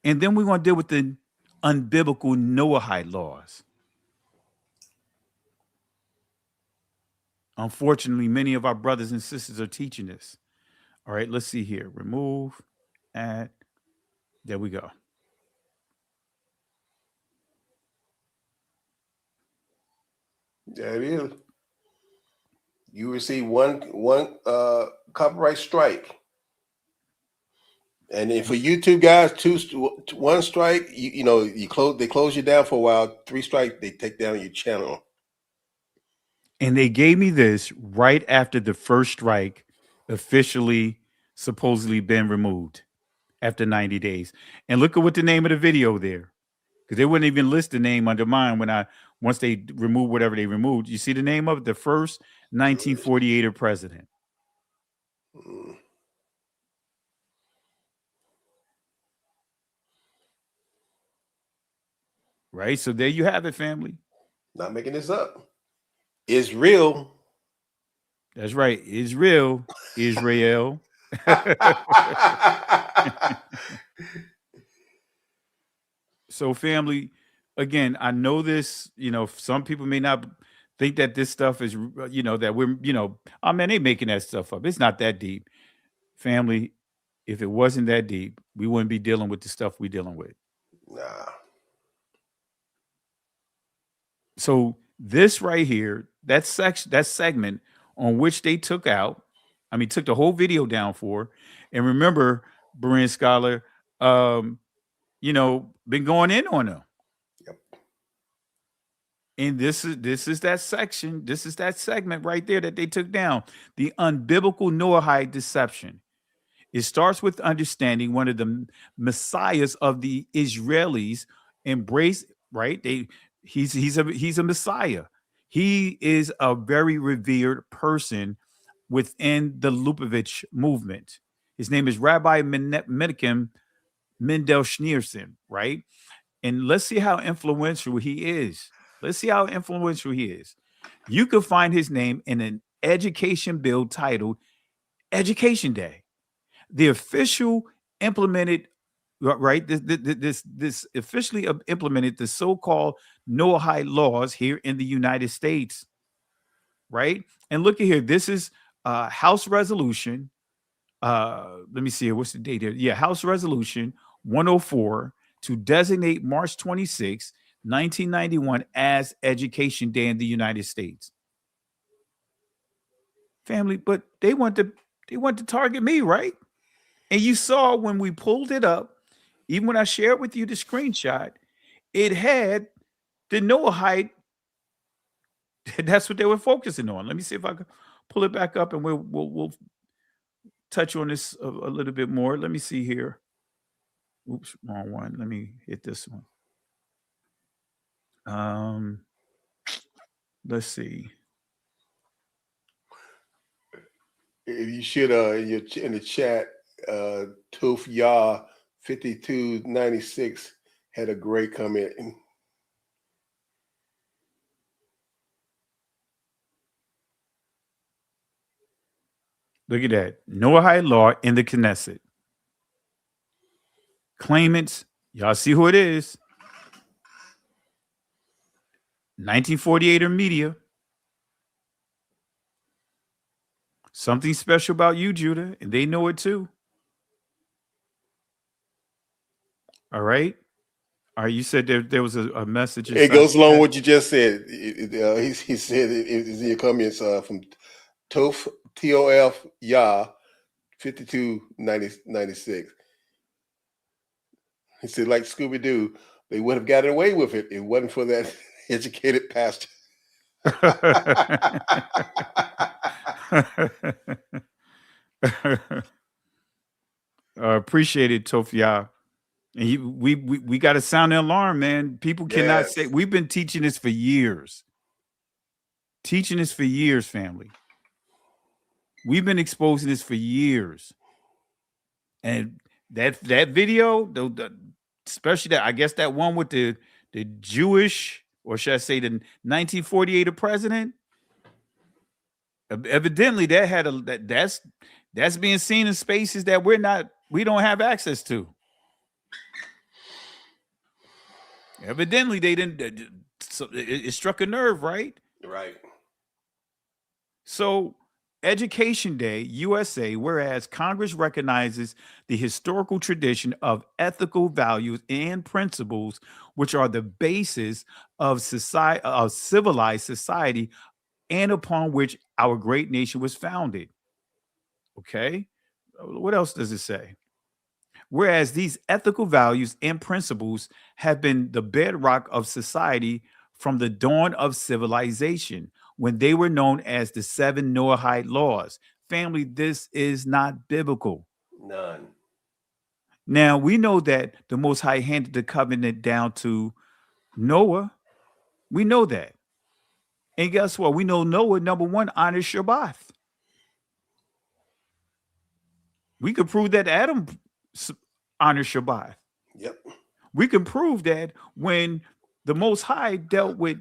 And then we want to deal with the unbiblical Noahide laws. Unfortunately, many of our brothers and sisters are teaching this. All right, let's see here. Remove, add. There we go. There it is. You receive one copyright strike. And then for YouTube guys, one strike, they close you down for a while. 3 strikes, they take down your channel. And they gave me this right after the first strike officially supposedly been removed after 90 days. And look at what the name of the video there, because they wouldn't even list the name under mine once they removed whatever they removed. You see the name of it, the first 1948 president. Right. So there you have it, family. Not making this up. It's real. That's right. It's real. Israel. So, family, again, I know this, some people may not think that this stuff is, that we're, oh man, they making that stuff up. It's not that deep. Family, if it wasn't that deep, we wouldn't be dealing with the stuff we're dealing with. Nah. So this right here, that segment on which they took the whole video down for. And remember, Berean Scholar, been going in on them. Yep. And this is that section. This is that segment right there that they took down. The unbiblical Noahide deception. It starts with understanding one of the messiahs of the Israelis embrace, right? He's a messiah. He is a very revered person within the Lubavitch movement. His name is Rabbi Menachem Mendel Schneerson, right? And let's see how influential he is. You can find his name in an education bill titled Education Day. The official implemented, right? This officially implemented the so-called Noahide laws here in the United States, right? And look at here. This is House Resolution. Let me see here. What's the date here? Yeah, House Resolution 104 to designate March 26, 1991 as Education Day in the United States. Family, but they want to target me, right? And you saw when we pulled it up, even when I shared with you the screenshot, it had the Noahide. That's what they were focusing on. Let me see if I can pull it back up, and we'll touch on this a little bit more. Let me see here. Oops, wrong one. Let me hit this one. Let's see. You should in the chat, Toof Yah 5296 had a great comment. Look at that. Noahide law in the Knesset. Claimants, y'all see who it is. 1948er media. Something special about you, Judah, and they know it too. All right. All right. You said there was a message. It goes along with what you just said. He said it's in your comments from TOF YA 5296. He said, like Scooby Doo, they would have gotten away with it. It wasn't for that educated pastor. Appreciate it, Tofia. And we got to sound the alarm, man. People cannot say, we've been teaching this for years. Teaching this for years, family. We've been exposing this for years. And that video, especially that, I guess that one with the Jewish, or should I say the 1948 president, evidently that had that's being seen in spaces that we don't have access to. Evidently they didn't, so it struck a nerve, right? Right. So Education Day, USA, whereas Congress recognizes the historical tradition of ethical values and principles, which are the basis of society, of civilized society, and upon which our great nation was founded. Okay. What else does it say? Whereas these ethical values and principles have been the bedrock of society from the dawn of civilization, when they were known as the 7 Noahide laws. Family, this is not biblical. None. Now, we know that the Most High handed the covenant down to Noah. We know that. And guess what? We know Noah, number one, honors Shabbat. We could prove that Adam honors Shabbat. Yep. We can prove that when the Most High dealt with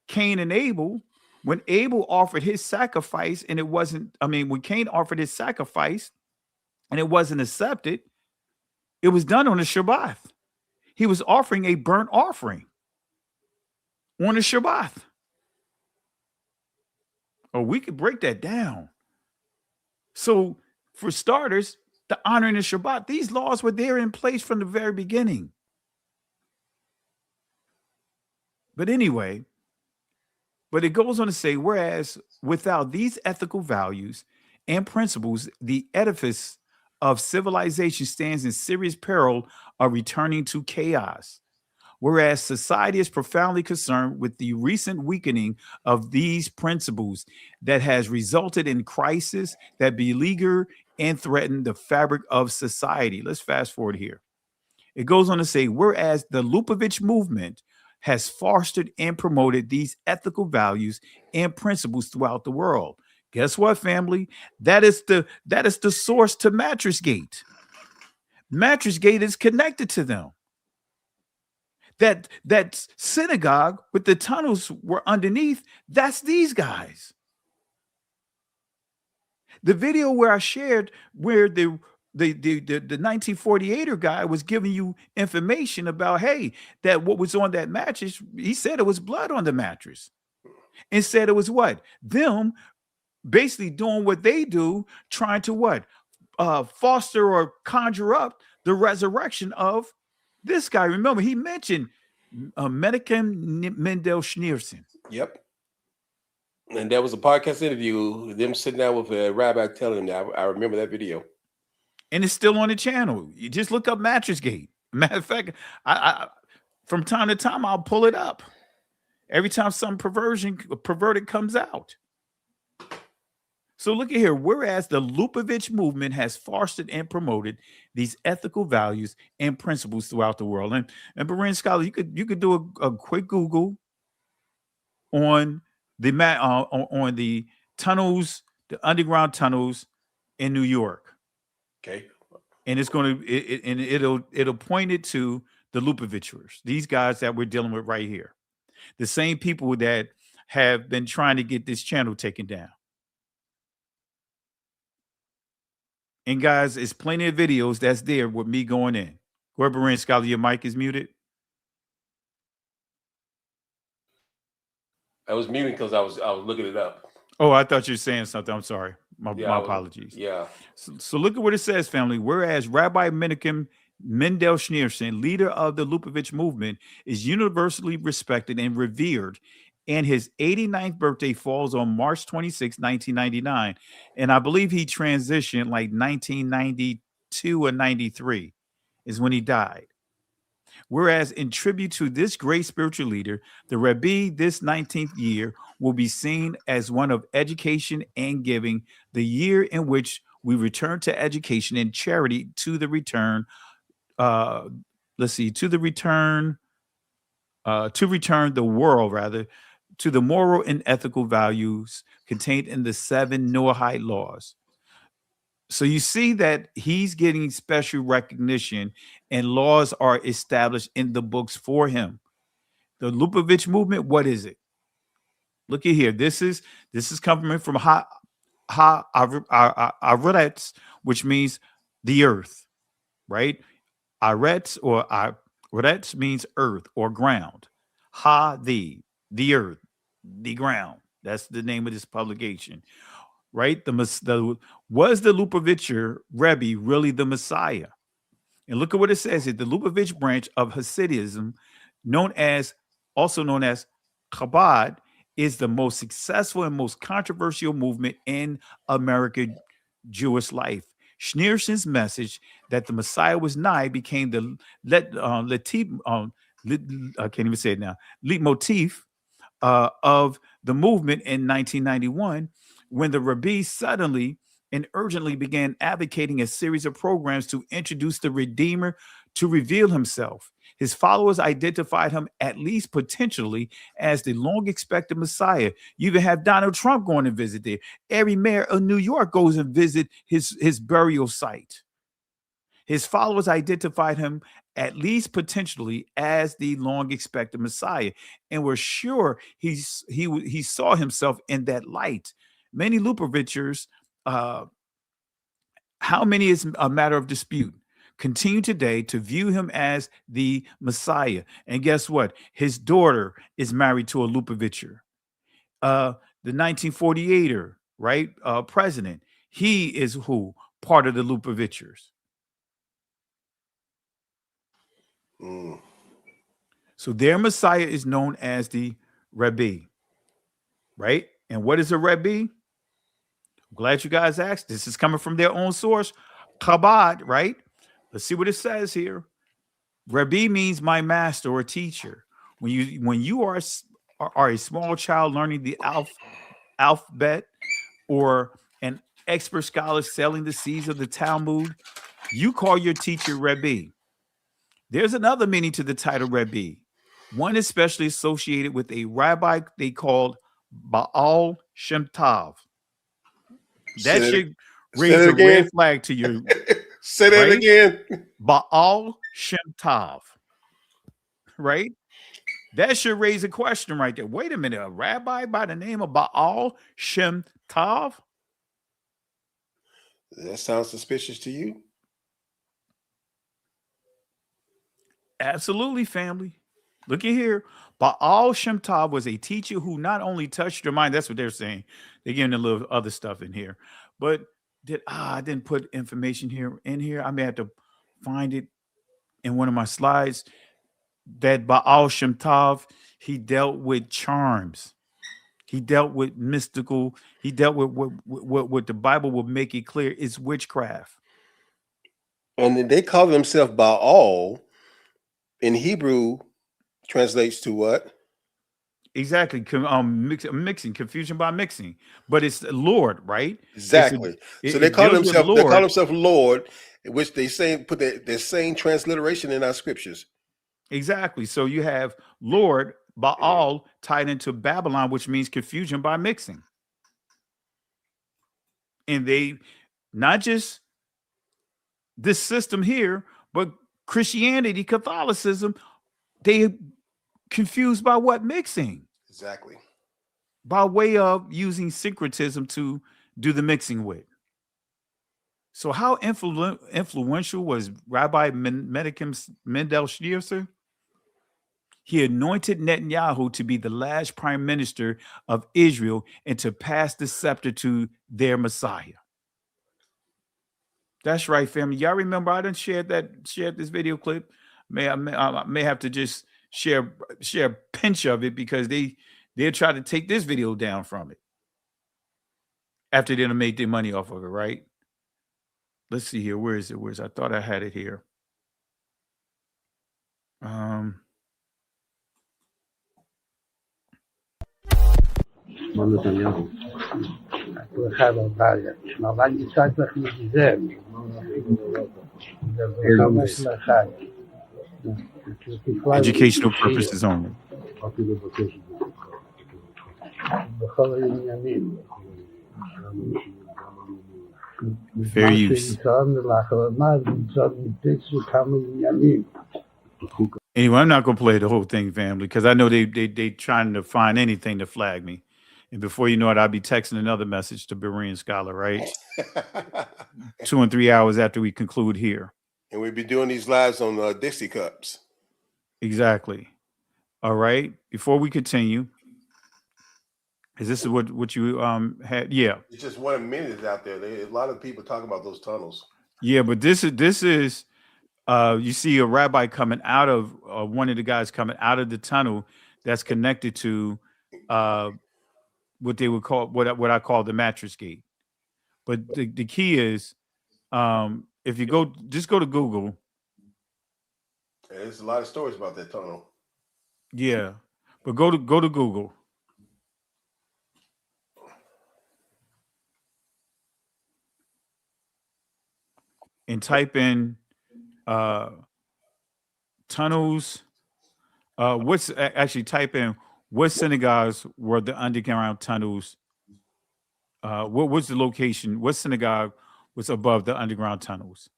Cain and Abel, when Abel offered his sacrifice and it wasn't, when Cain offered his sacrifice and it wasn't accepted, it was done on the Shabbat. He was offering a burnt offering on the Shabbat. Or we could break that down. So for starters, the honoring the Shabbat, these laws were there in place from the very beginning. But anyway, but it goes on to say, whereas without these ethical values and principles, the edifice of civilization stands in serious peril of returning to chaos. Whereas society is profoundly concerned with the recent weakening of these principles that has resulted in crisis that beleaguer and threaten the fabric of society. Let's fast forward here. It goes on to say, whereas the Lubavitch movement has fostered and promoted these ethical values and principles throughout the world. Guess what, family? That is the source to Mattress Gate. Mattress Gate is connected to them. That synagogue with the tunnels were underneath, that's these guys. The video where I shared where the 1948er guy was giving you information about, hey, that what was on that mattress, he said it was blood on the mattress. And said it was what? Them basically doing what they do, trying to what? Foster or conjure up the resurrection of this guy. Remember, he mentioned Menachem Mendel Schneerson. Yep. And there was a podcast interview, them sitting down with a rabbi telling him that. I remember that video. And it's still on the channel. You just look up Mattress Gate. Matter of fact, I from time to time, I'll pull it up. Every time some perverted comes out. So look at here. Whereas the Lubavitch movement has fostered and promoted these ethical values and principles throughout the world. And Berean Scholar, you could do a quick Google on the tunnels, the underground tunnels in New York. Okay. And it'll point it to the Lubavitchers, these guys that we're dealing with right here. The same people that have been trying to get this channel taken down. And guys, it's plenty of videos that's there with me going in. Go ahead, Berean Scholar, your mic is muted. I was muting because I was looking it up. Oh, I thought you were saying something. I'm sorry. My Yeah, apologies. Yeah. So look at what it says, family. Whereas Rabbi Menachem Mendel Schneerson, leader of the Lubavitch movement, is universally respected and revered, and his 89th birthday falls on March 26, 1999. And I believe he transitioned like 1992 or 93 is when he died. Whereas in tribute to this great spiritual leader, the Rebbe this 19th year will be seen as one of education and giving, the year in which we return to education and charity to the return. To return the world, rather, to the moral and ethical values contained in the 7 Noahide laws. So you see that he's getting special recognition and laws are established in the books for him. The Lubavitch movement, what is it? Look at here. This is coming from Aretz, which means the earth, right? Aretz or Aretz means earth or ground. The earth, the ground. That's the name of this publication, right? Was the Lubavitcher Rebbe really the Messiah? And look at what it says here. The Lubavitch branch of Hasidism, also known as Chabad, is the most successful and most controversial movement in American Jewish life. Schneerson's message that the Messiah was nigh became the I can't even say it now, leitmotif of the movement in 1991, when the Rebbe suddenly and urgently began advocating a series of programs to introduce the Redeemer to reveal himself. His followers identified him, at least potentially, as the long-expected Messiah. You even have Donald Trump going to visit there. Every mayor of New York goes and visit his burial site. His followers identified him, at least potentially, as the long-expected Messiah, and were sure he saw himself in that light. Many Lubavitchers, how many is a matter of dispute, continue today to view him as the Messiah. And guess what? His daughter is married to a Lubavitcher. The 1948er, right? President. He is who? Part of the Lubavitchers. So their Messiah is known as the Rebbe, right? And what is a Rebbe? I'm glad you guys asked. This is coming from their own source, Chabad, right? Let's see what it says here. Rebbe means my master or teacher. When you are a small child learning the alphabet, or an expert scholar sailing the seas of the Talmud, you call your teacher Rebbe. There's another meaning to the title Rebbe, one especially associated with a rabbi they called Baal Shem Tov. That should raise a red flag to you. Say that again. Baal Shem Tov, right? That should raise a question right there. Wait a minute, a rabbi by the name of Baal Shem Tov? That sounds suspicious to you? Absolutely, family. Look at here. Baal Shem Tov was a teacher who not only touched your mind, that's what they're saying. They're giving a little other stuff in here, but I didn't put information in here. I may have to find it in one of my slides. That Baal Shem Tov, he dealt with charms. He dealt with mystical. He dealt with what the Bible will make it clear is witchcraft. And they call themselves Baal. In Hebrew, translates to what? Exactly. Mixing, confusion by mixing. But it's Lord, right? Exactly. So they call themselves Lord, which they say put their same transliteration in our scriptures. Exactly. So you have Lord, Baal, tied into Babylon, which means confusion by mixing. And they, not just this system here, but Christianity, Catholicism, they confused by what? Mixing. Exactly. By way of using syncretism to do the mixing with. So how influential was Rabbi Menachem Mendel Schneerson? He anointed Netanyahu to be the last prime minister of Israel and to pass the scepter to their Messiah. That's right, family. Y'all remember I done shared this video clip. I may have to just share a pinch of it because they'll try to take this video down from it after they done made their money off of it, right? Let's see here. Where is it? I thought I had it here. Educational purposes only. Fair use. Anyway, I'm not gonna play the whole thing, family, because I know they trying to find anything to flag me. And before you know it, I'll be texting another message to Berean Scholar, right? 2 and 3 hours after we conclude here. And we'll be doing these lives on Dixie Cups. Exactly. All right. Before we continue, is this what you had? Yeah. It's just 1 minute out there. A lot of people talking about those tunnels. Yeah, but this is you see a rabbi coming out of one of the guys coming out of the tunnel that's connected to what they would call what I call the mattress gate. But the key is if you just go to Google. And there's a lot of stories about that tunnel. Yeah, but go to Google. And type in tunnels. Type in what synagogues were the underground tunnels? What was the location? What synagogue was above the underground tunnels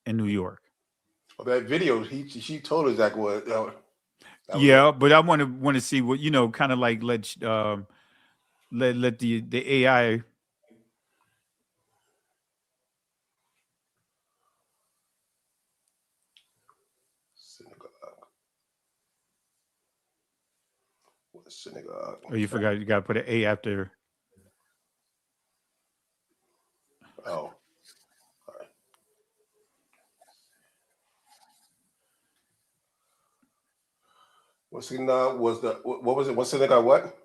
in New York? Well, that video, she told us exactly what. Yeah, but I want to see what kind of like let the AI. Synagogue. Oh, you forgot. You got to put an A after. Oh. All right. What synagogue was the? What was it? What synagogue? What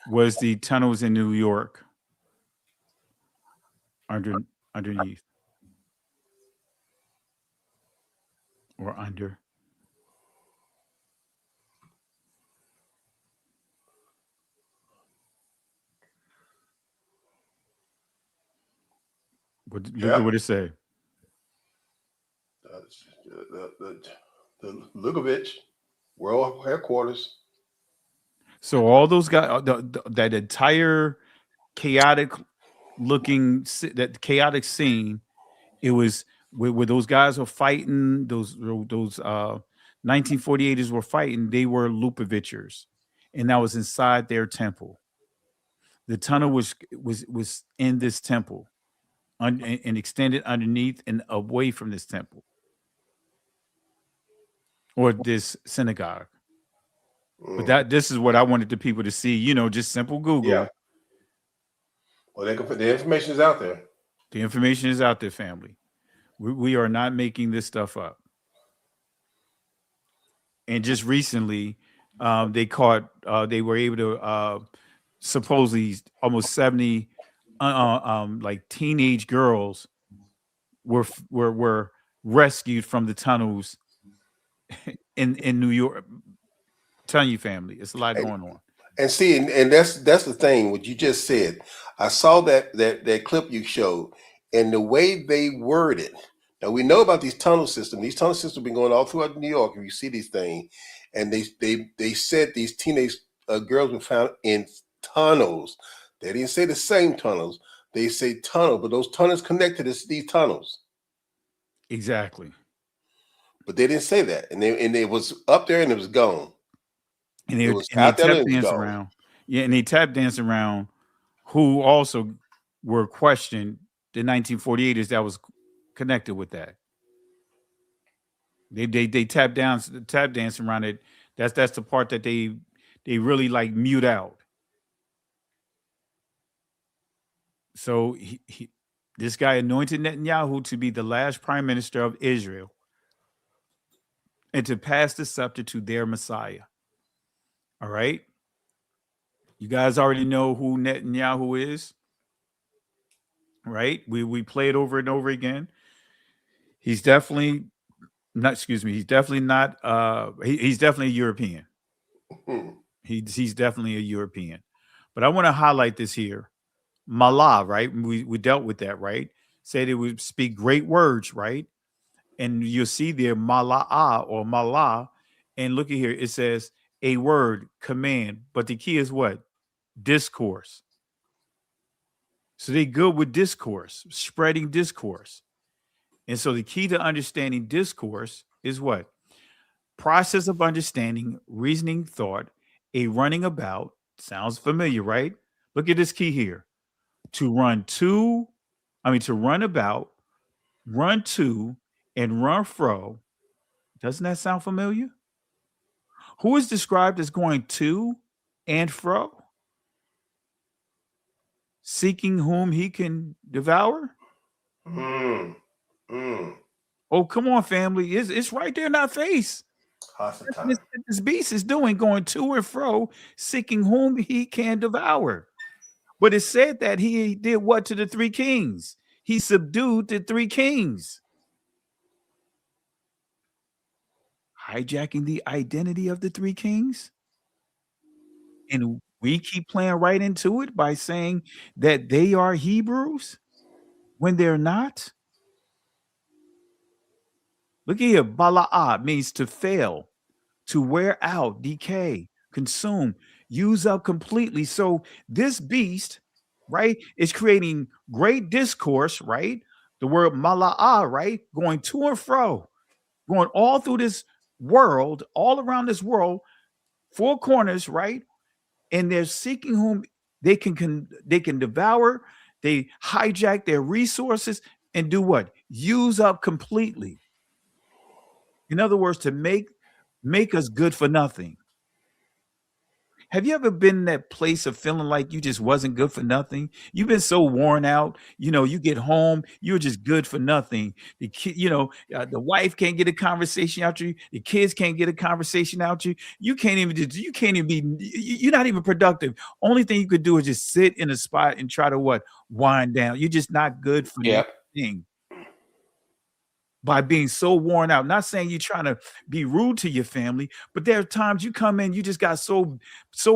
was the tunnels in New York? Underneath or under. Look at what it say. The Lugovich World Headquarters. So all those guys, that entire chaotic scene, it was where those guys were fighting. Those 1948ers were fighting. They were Lupovichers, and that was inside their temple. The tunnel was in this temple. And extended underneath and away from this temple or this synagogue. But this is what I wanted the people to see, just simple Google. Yeah. Well, the information is out there. The information is out there, family. We are not making this stuff up. And just recently, they were able to supposedly almost 70 like teenage girls were rescued from the tunnels in New York. I'm telling you, family, it's a lot going on. And see, and that's the thing. What you just said, I saw that clip you showed, and the way they word it. Now we know about these tunnel systems. These tunnel systems have been going all throughout New York. If you see these things, and they said these teenage girls were found in tunnels. They didn't say the same tunnels. They say tunnel, but those tunnels connected to these tunnels. Exactly. But they didn't say that, and it was up there and it was gone. And they tap dance around. Yeah, and they tap dance around who also were questioned, the 1948ers that was connected with that. They tap dance around it. That's the part that they really like mute out. So this guy anointed Netanyahu to be the last prime minister of Israel and to pass the scepter to their Messiah. All right. You guys already know who Netanyahu is, right? We play it over and over again. He's definitely not, excuse me, he's definitely not he's definitely a European. He's definitely a European. But I want to highlight this here. Malah, right? We dealt with that, right? Said it would speak great words, right? And you'll see there Mala'ah or Malah. And look at here, it says a word, command. But the key is what? Discourse. So they good with discourse, spreading discourse. And so the key to understanding discourse is what? Process of understanding, reasoning, thought, a running about. Sounds familiar, right? Look at this key here. To run about, run to, and run fro. Doesn't that sound familiar? Who is described as going to and fro? Seeking whom he can devour? Oh, come on, family. It's right there in our face. This beast is doing, going to and fro, seeking whom he can devour. But it said that he did what to the three kings? He subdued the three kings. Hijacking the identity of the three kings. And we keep playing right into it by saying that they are Hebrews when they're not. Look here, bala'ah means to fail, to wear out, decay, consume, use up completely. So this beast, right, is creating great discourse, right? The word mala'ah, right, going to and fro, going all through this world, all around this world, four corners, right? And they're seeking whom they can devour. They hijack their resources and do what? Use up completely. In other words, to make us good for nothing. Have you ever been in that place of feeling like you just wasn't good for nothing? You've been so worn out. You know, you get home, you're just good for nothing. The kid, the wife can't get a conversation out you. The kids can't get a conversation out you. You can't even be. You're not even productive. Only thing you could do is just sit in a spot and try to wind down. You're just not good for nothing. By being so worn out. Not saying you're trying to be rude to your family, but there are times you come in, you just got so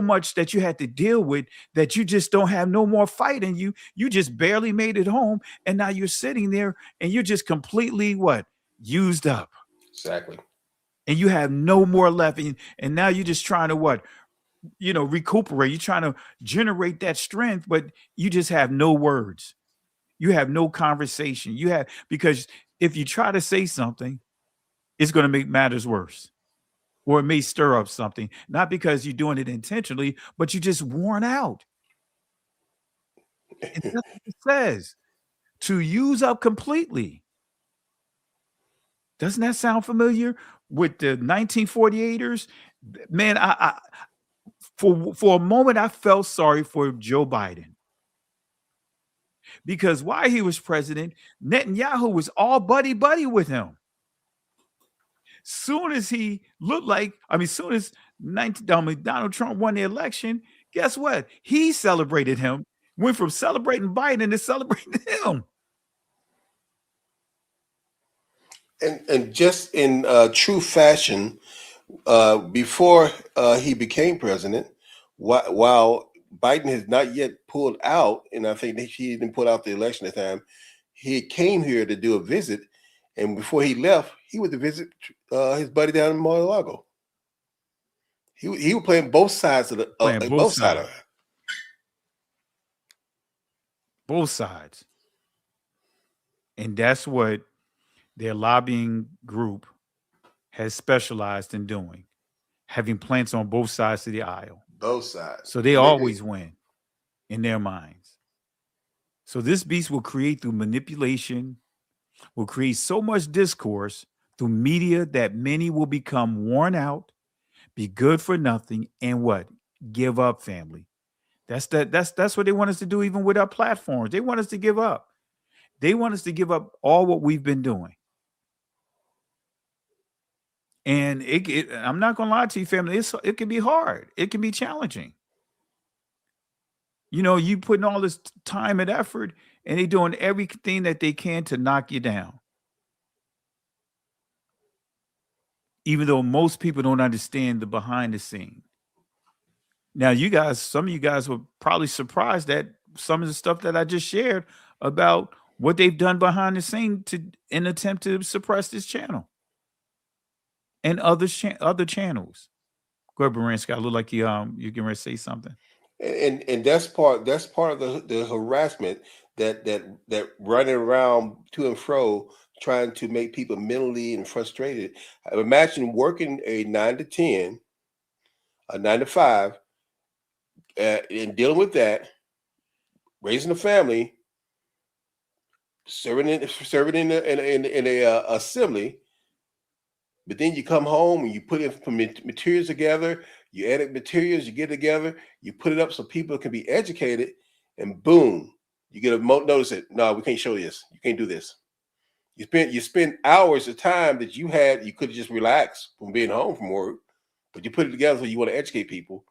much that you had to deal with that you just don't have no more fight in you. You just barely made it home, and now you're sitting there and you're just completely used up. Exactly. And you have no more left, and now you're just trying to recuperate. You're trying to generate that strength, but you just have no words. You have no conversation. Because if you try to say something, it's going to make matters worse, or it may stir up something, not because you're doing it intentionally, but you're just worn out. And that's what it says, to use up completely. Doesn't that sound familiar with the 1948ers? Man, I for a moment, I felt sorry for Joe Biden. Because while he was president, Netanyahu was all buddy-buddy with him. Soon as Donald Trump won the election, guess what? He celebrated him, went from celebrating Biden to celebrating him. And just in true fashion, before he became president, while Biden has not yet pulled out, and I think that he didn't pull out the election at the time, he came here to do a visit, and before he left, he went to visit his buddy down in Mar-a-Lago. He was playing both sides of both sides. Both sides. And that's what their lobbying group has specialized in doing, having plants on both sides of the aisle. Both sides. So they always win in their minds. So this beast will create through manipulation, will create so much discourse through media that many will become worn out, be good for nothing, and what? Give up, family. That's what they want us to do, even with our platforms. They want us to give up. They want us to give up all what we've been doing. And I'm not gonna lie to you, family. It can be hard. It can be challenging. You know, you putting all this time and effort, and they doing everything that they can to knock you down. Even though most people don't understand the behind the scene. Now, some of you guys were probably surprised at some of the stuff that I just shared about what they've done behind the scene in an attempt to suppress this channel and other channels. Go ahead, Baranski. I look like you're getting ready to say something. And that's part of the harassment that running around to and fro trying to make people mentally and frustrated. Imagine working a 9 to 10, a 9 to 5, and dealing with that, raising a family, serving in a assembly. But then you come home and you put materials together, you edit materials, you get together, you put it up so people can be educated, and boom, you get a notice that, no, we can't show this. You can't do this. You spend hours of time that you could have just relaxed from being home from work, but you put it together so you want to educate people.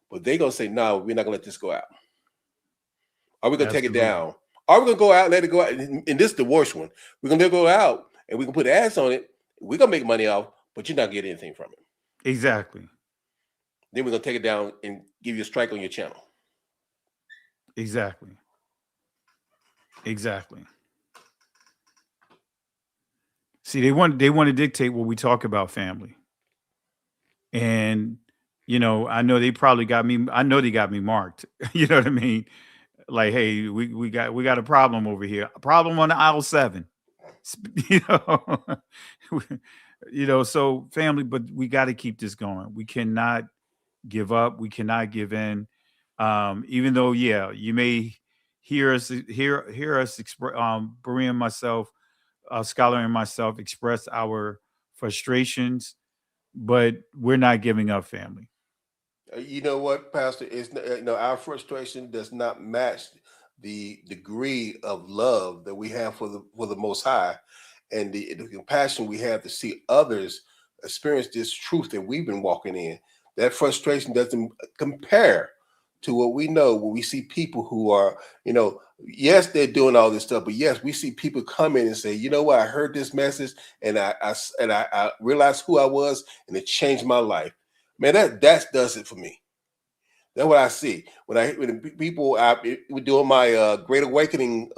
But they're going to say, no, we're not going to let this go out. Are we going to take it down? Are we going to go out and let it go out? And this is the worst one. We're going to let it go out and we can put ads on it. We're going to make money off, but you're not getting anything from it. Exactly. Then we're going to take it down and give you a strike on your channel. Exactly. See, they want to dictate what we talk about, family. And, you know, I know they probably got me. I know they got me marked. You know what I mean? Like, hey, we got a problem over here. A problem on the aisle 7. You know, so family, but we got to keep this going. We cannot give up. We cannot give in. Even though, yeah, you may hear us Berea and myself, Scholar and myself express our frustrations, but we're not giving up, family. You know what, Pastor? It's our frustration does not match the degree of love that we have for the Most High, and the compassion we have to see others experience this truth that we've been walking in. That frustration doesn't compare to what we know when we see people who are, yes, they're doing all this stuff, but yes, we see people come in and say, you know what, I heard this message and I realized who I was and it changed my life. Man, that does it for me. That's what I see when people were doing my Great Awakening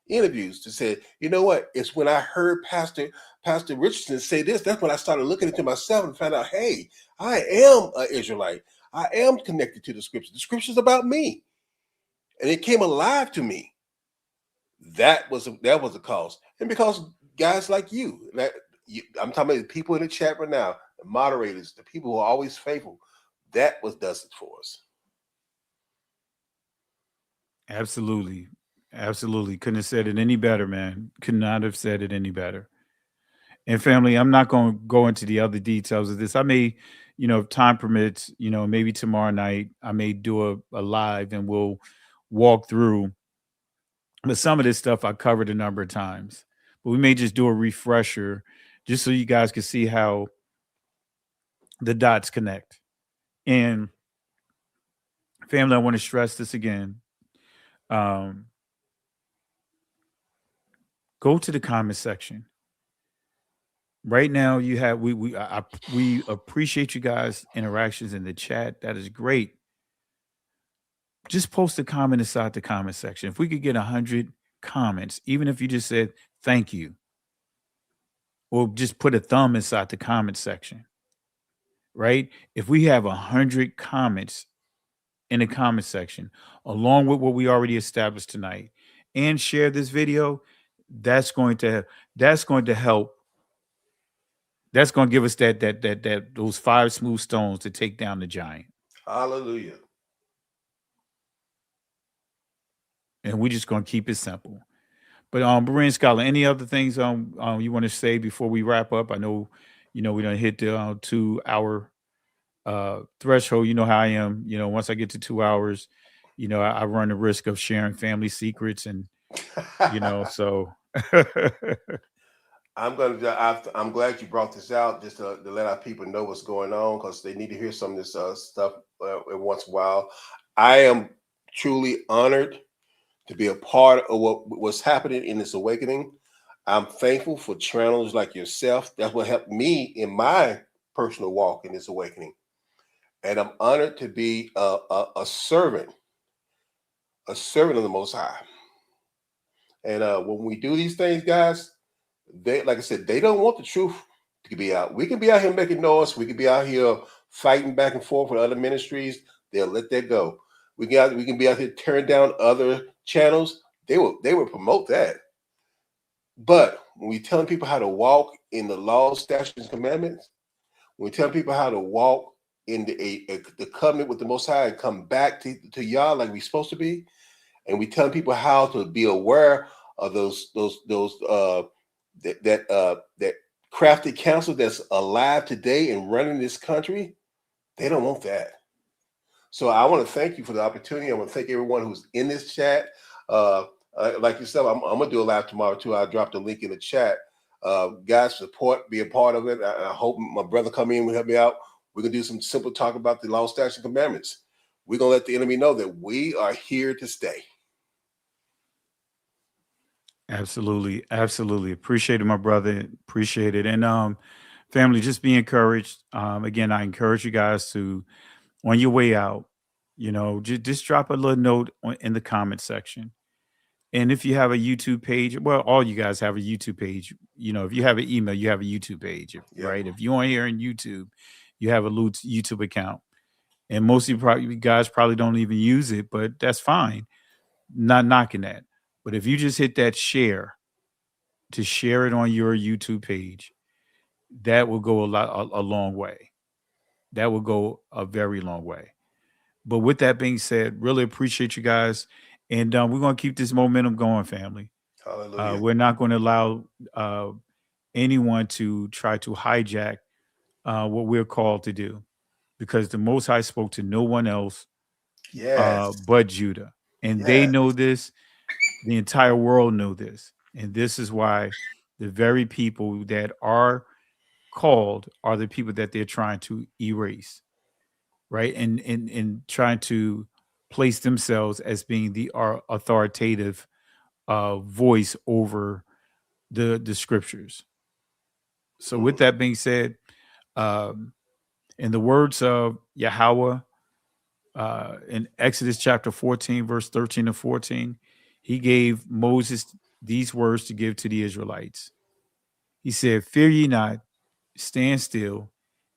interviews to say, you know what? It's when I heard Pastor Richardson say this, that's when I started looking into myself and found out, hey, I am an Israelite. I am connected to the scriptures. The scriptures about me, and it came alive to me. That was a cause, and because guys like you, I'm talking about the people in the chat right now, the moderators, the people who are always faithful. That does it for us. Absolutely. Couldn't have said it any better, man. Could not have said it any better. And family, I'm not going to go into the other details of this. I may, if time permits, maybe tomorrow night, I may do a live and we'll walk through. But some of this stuff I covered a number of times. But we may just do a refresher just so you guys can see how the dots connect. And family, I want to stress this again. Go to the comment section. Right now, you have we appreciate you guys' interactions in the chat. That is great. Just post a comment inside the comment section. If we could get 100 comments, even if you just said thank you, or just put a thumb inside the comment section, right? If we have 100 comments in the comment section, along with what we already established tonight, and share this video, that's going to help. That's going to give us that those 5 smooth stones to take down the giant. Hallelujah. And we're just going to keep it simple. But Berean Scholar, any other things you want to say before we wrap up? I know, we done hit the 2-hour threshold. You know how I am. Once I get to 2 hours, I run the risk of sharing family secrets, and so. I'm glad you brought this out, just to let our people know what's going on, because they need to hear some of this stuff once in a while. I am truly honored to be a part of what's happening in this awakening. I'm thankful for channels like yourself that will help me in my personal walk in this awakening. And I'm honored to be a servant of the Most High. And when we do these things, guys, they, like I said, they don't want the truth to be out. We can be out here making noise. We can be out here fighting back and forth with other ministries. They'll let that go. We can be out here tearing down other channels. They will promote that. But when we telling people how to walk in the law, statutes, and commandments, when we tell people how to walk in the covenant with the Most High and come back to Yah like we're supposed to be, and we telling people how to be aware of that crafty counsel that's alive today and running this country, they don't want that. So I want to thank you for the opportunity. I want to thank everyone who's in this chat. Like yourself, I'm gonna do a live tomorrow too. I'll drop the link in the chat. Guys, support, be a part of it. I hope my brother come in and help me out. We're gonna do some simple talk about the law, statutes, and commandments. We're gonna let the enemy know that we are here to stay. Absolutely. Appreciate it, my brother. Appreciate it. And family, just be encouraged. Again, I encourage you guys to, on your way out, just drop a little note in the comment section. And if you have a YouTube page, well, all you guys have a YouTube page. If you have an email, you have a YouTube page, right? If you're on here on YouTube, you have a YouTube account. And most of you guys probably don't even use it, but that's fine. Not knocking that. But if you just hit that share to share it on your YouTube page, that will go a long way. That will go a very long way. But with that being said, really appreciate you guys. And we're going to keep this momentum going, family. Hallelujah. We're not going to allow anyone to try to hijack what we're called to do, because the Most High spoke to no one else but Judah. And they know this. The entire world know this. And this is why the very people that are called are the people that they're trying to erase, right? And trying to place themselves as being the authoritative voice over the scriptures. So with that being said, in the words of Yahweh, in Exodus chapter 14, verse 13 and 14, he gave Moses these words to give to the Israelites. He said, "Fear ye not, stand still,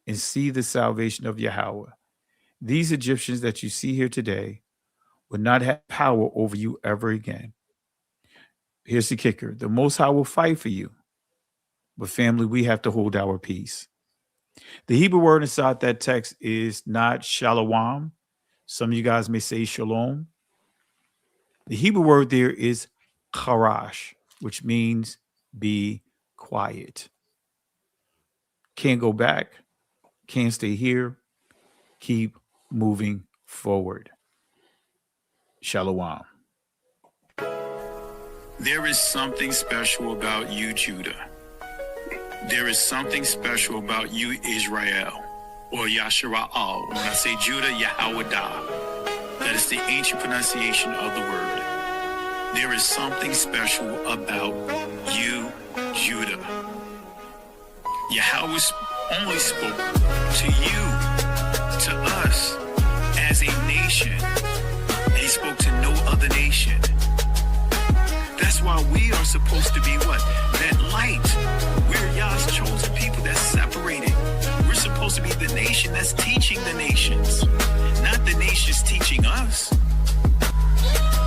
and see the salvation of Yahweh. These Egyptians that you see here today will not have power over you ever again." Here's the kicker. The Most High will fight for you. But family, we have to hold our peace. The Hebrew word inside that text is not shalom. Some of you guys may say shalom. The Hebrew word there is charash, which means be quiet. Can't go back. Can't stay here. Keep moving forward. Shalom. There is something special about you, Judah. There is something special about you, Israel, or Yashara'al. When I say Judah, Yahwadah. That is the ancient pronunciation of the word. There is something special about you, Judah. Yahweh only spoke to you, to us, as a nation. And he spoke to no other nation. That's why we are supposed to be what? That light. We're Yah's chosen people that's separated. We're supposed to be the nation that's teaching the nations, not the nations teaching us.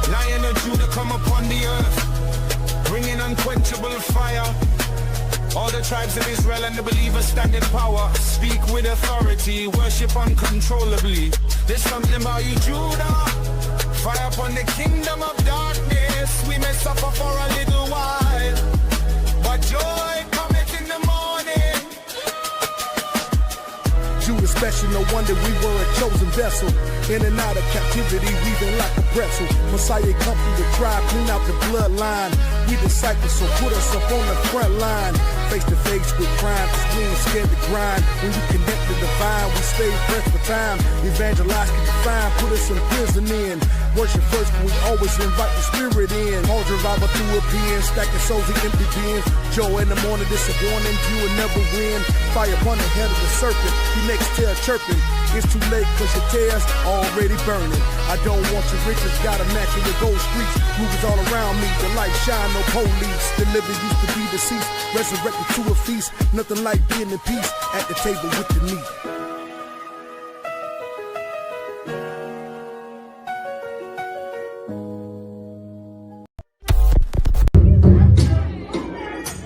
Lion of Judah come upon the earth, bringing unquenchable fire. All the tribes of Israel and the believers stand in power. Speak with authority, worship uncontrollably. There's something about you, Judah. Fire upon the kingdom of darkness. We may suffer for a little while. confession, no wonder we were a chosen vessel. In and out of captivity, weaving like a pretzel. Messiah come through the tribe, clean out the bloodline. We disciples, so put us up on the front line. Face to face with crime, cause we ain't scared to grind. When you connect the divine, we stay pressed for time. Evangelize, get defined, put us in prison in. Worship first, but we always invite the spirit in. Hold revival through a pen, stacking souls in empty bins. Joe in the morning, this a warning, you will never win. Fire upon the head of the serpent, he next tail chirping. It's too late cause your tail's already burning. I don't want your riches, gotta match it with gold streets. Movies all around me, the light shine, no police. The living used to be deceased, resurrected to a feast. Nothing like being in peace at the table with the meat.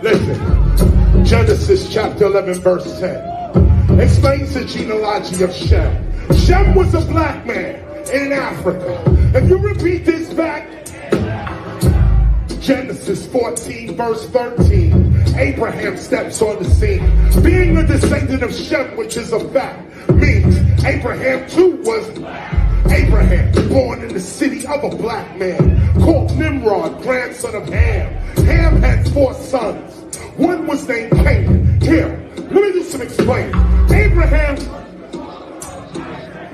Listen, Genesis chapter 11 verse 10 explains the genealogy of Shem. Shem was a black man in Africa. If you repeat this back, Genesis 14 verse 13, Abraham steps on the scene. Being a descendant of Shem, which is a fact, means Abraham too was black. Abraham, born in the city of a black man, called Nimrod, grandson of Ham. Ham had 4 sons. One was named Canaan. Here, let me do some explaining. Abraham,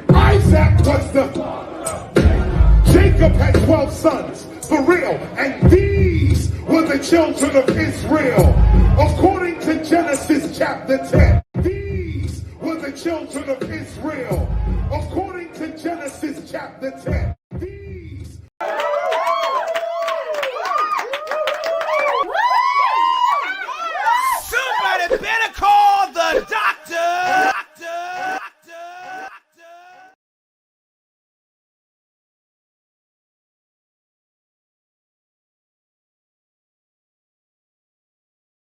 Isaac was the... Jacob had 12 sons, for real, and these were the children of Israel. According to Genesis chapter 10, these were the children of Israel. According to Genesis chapter 10.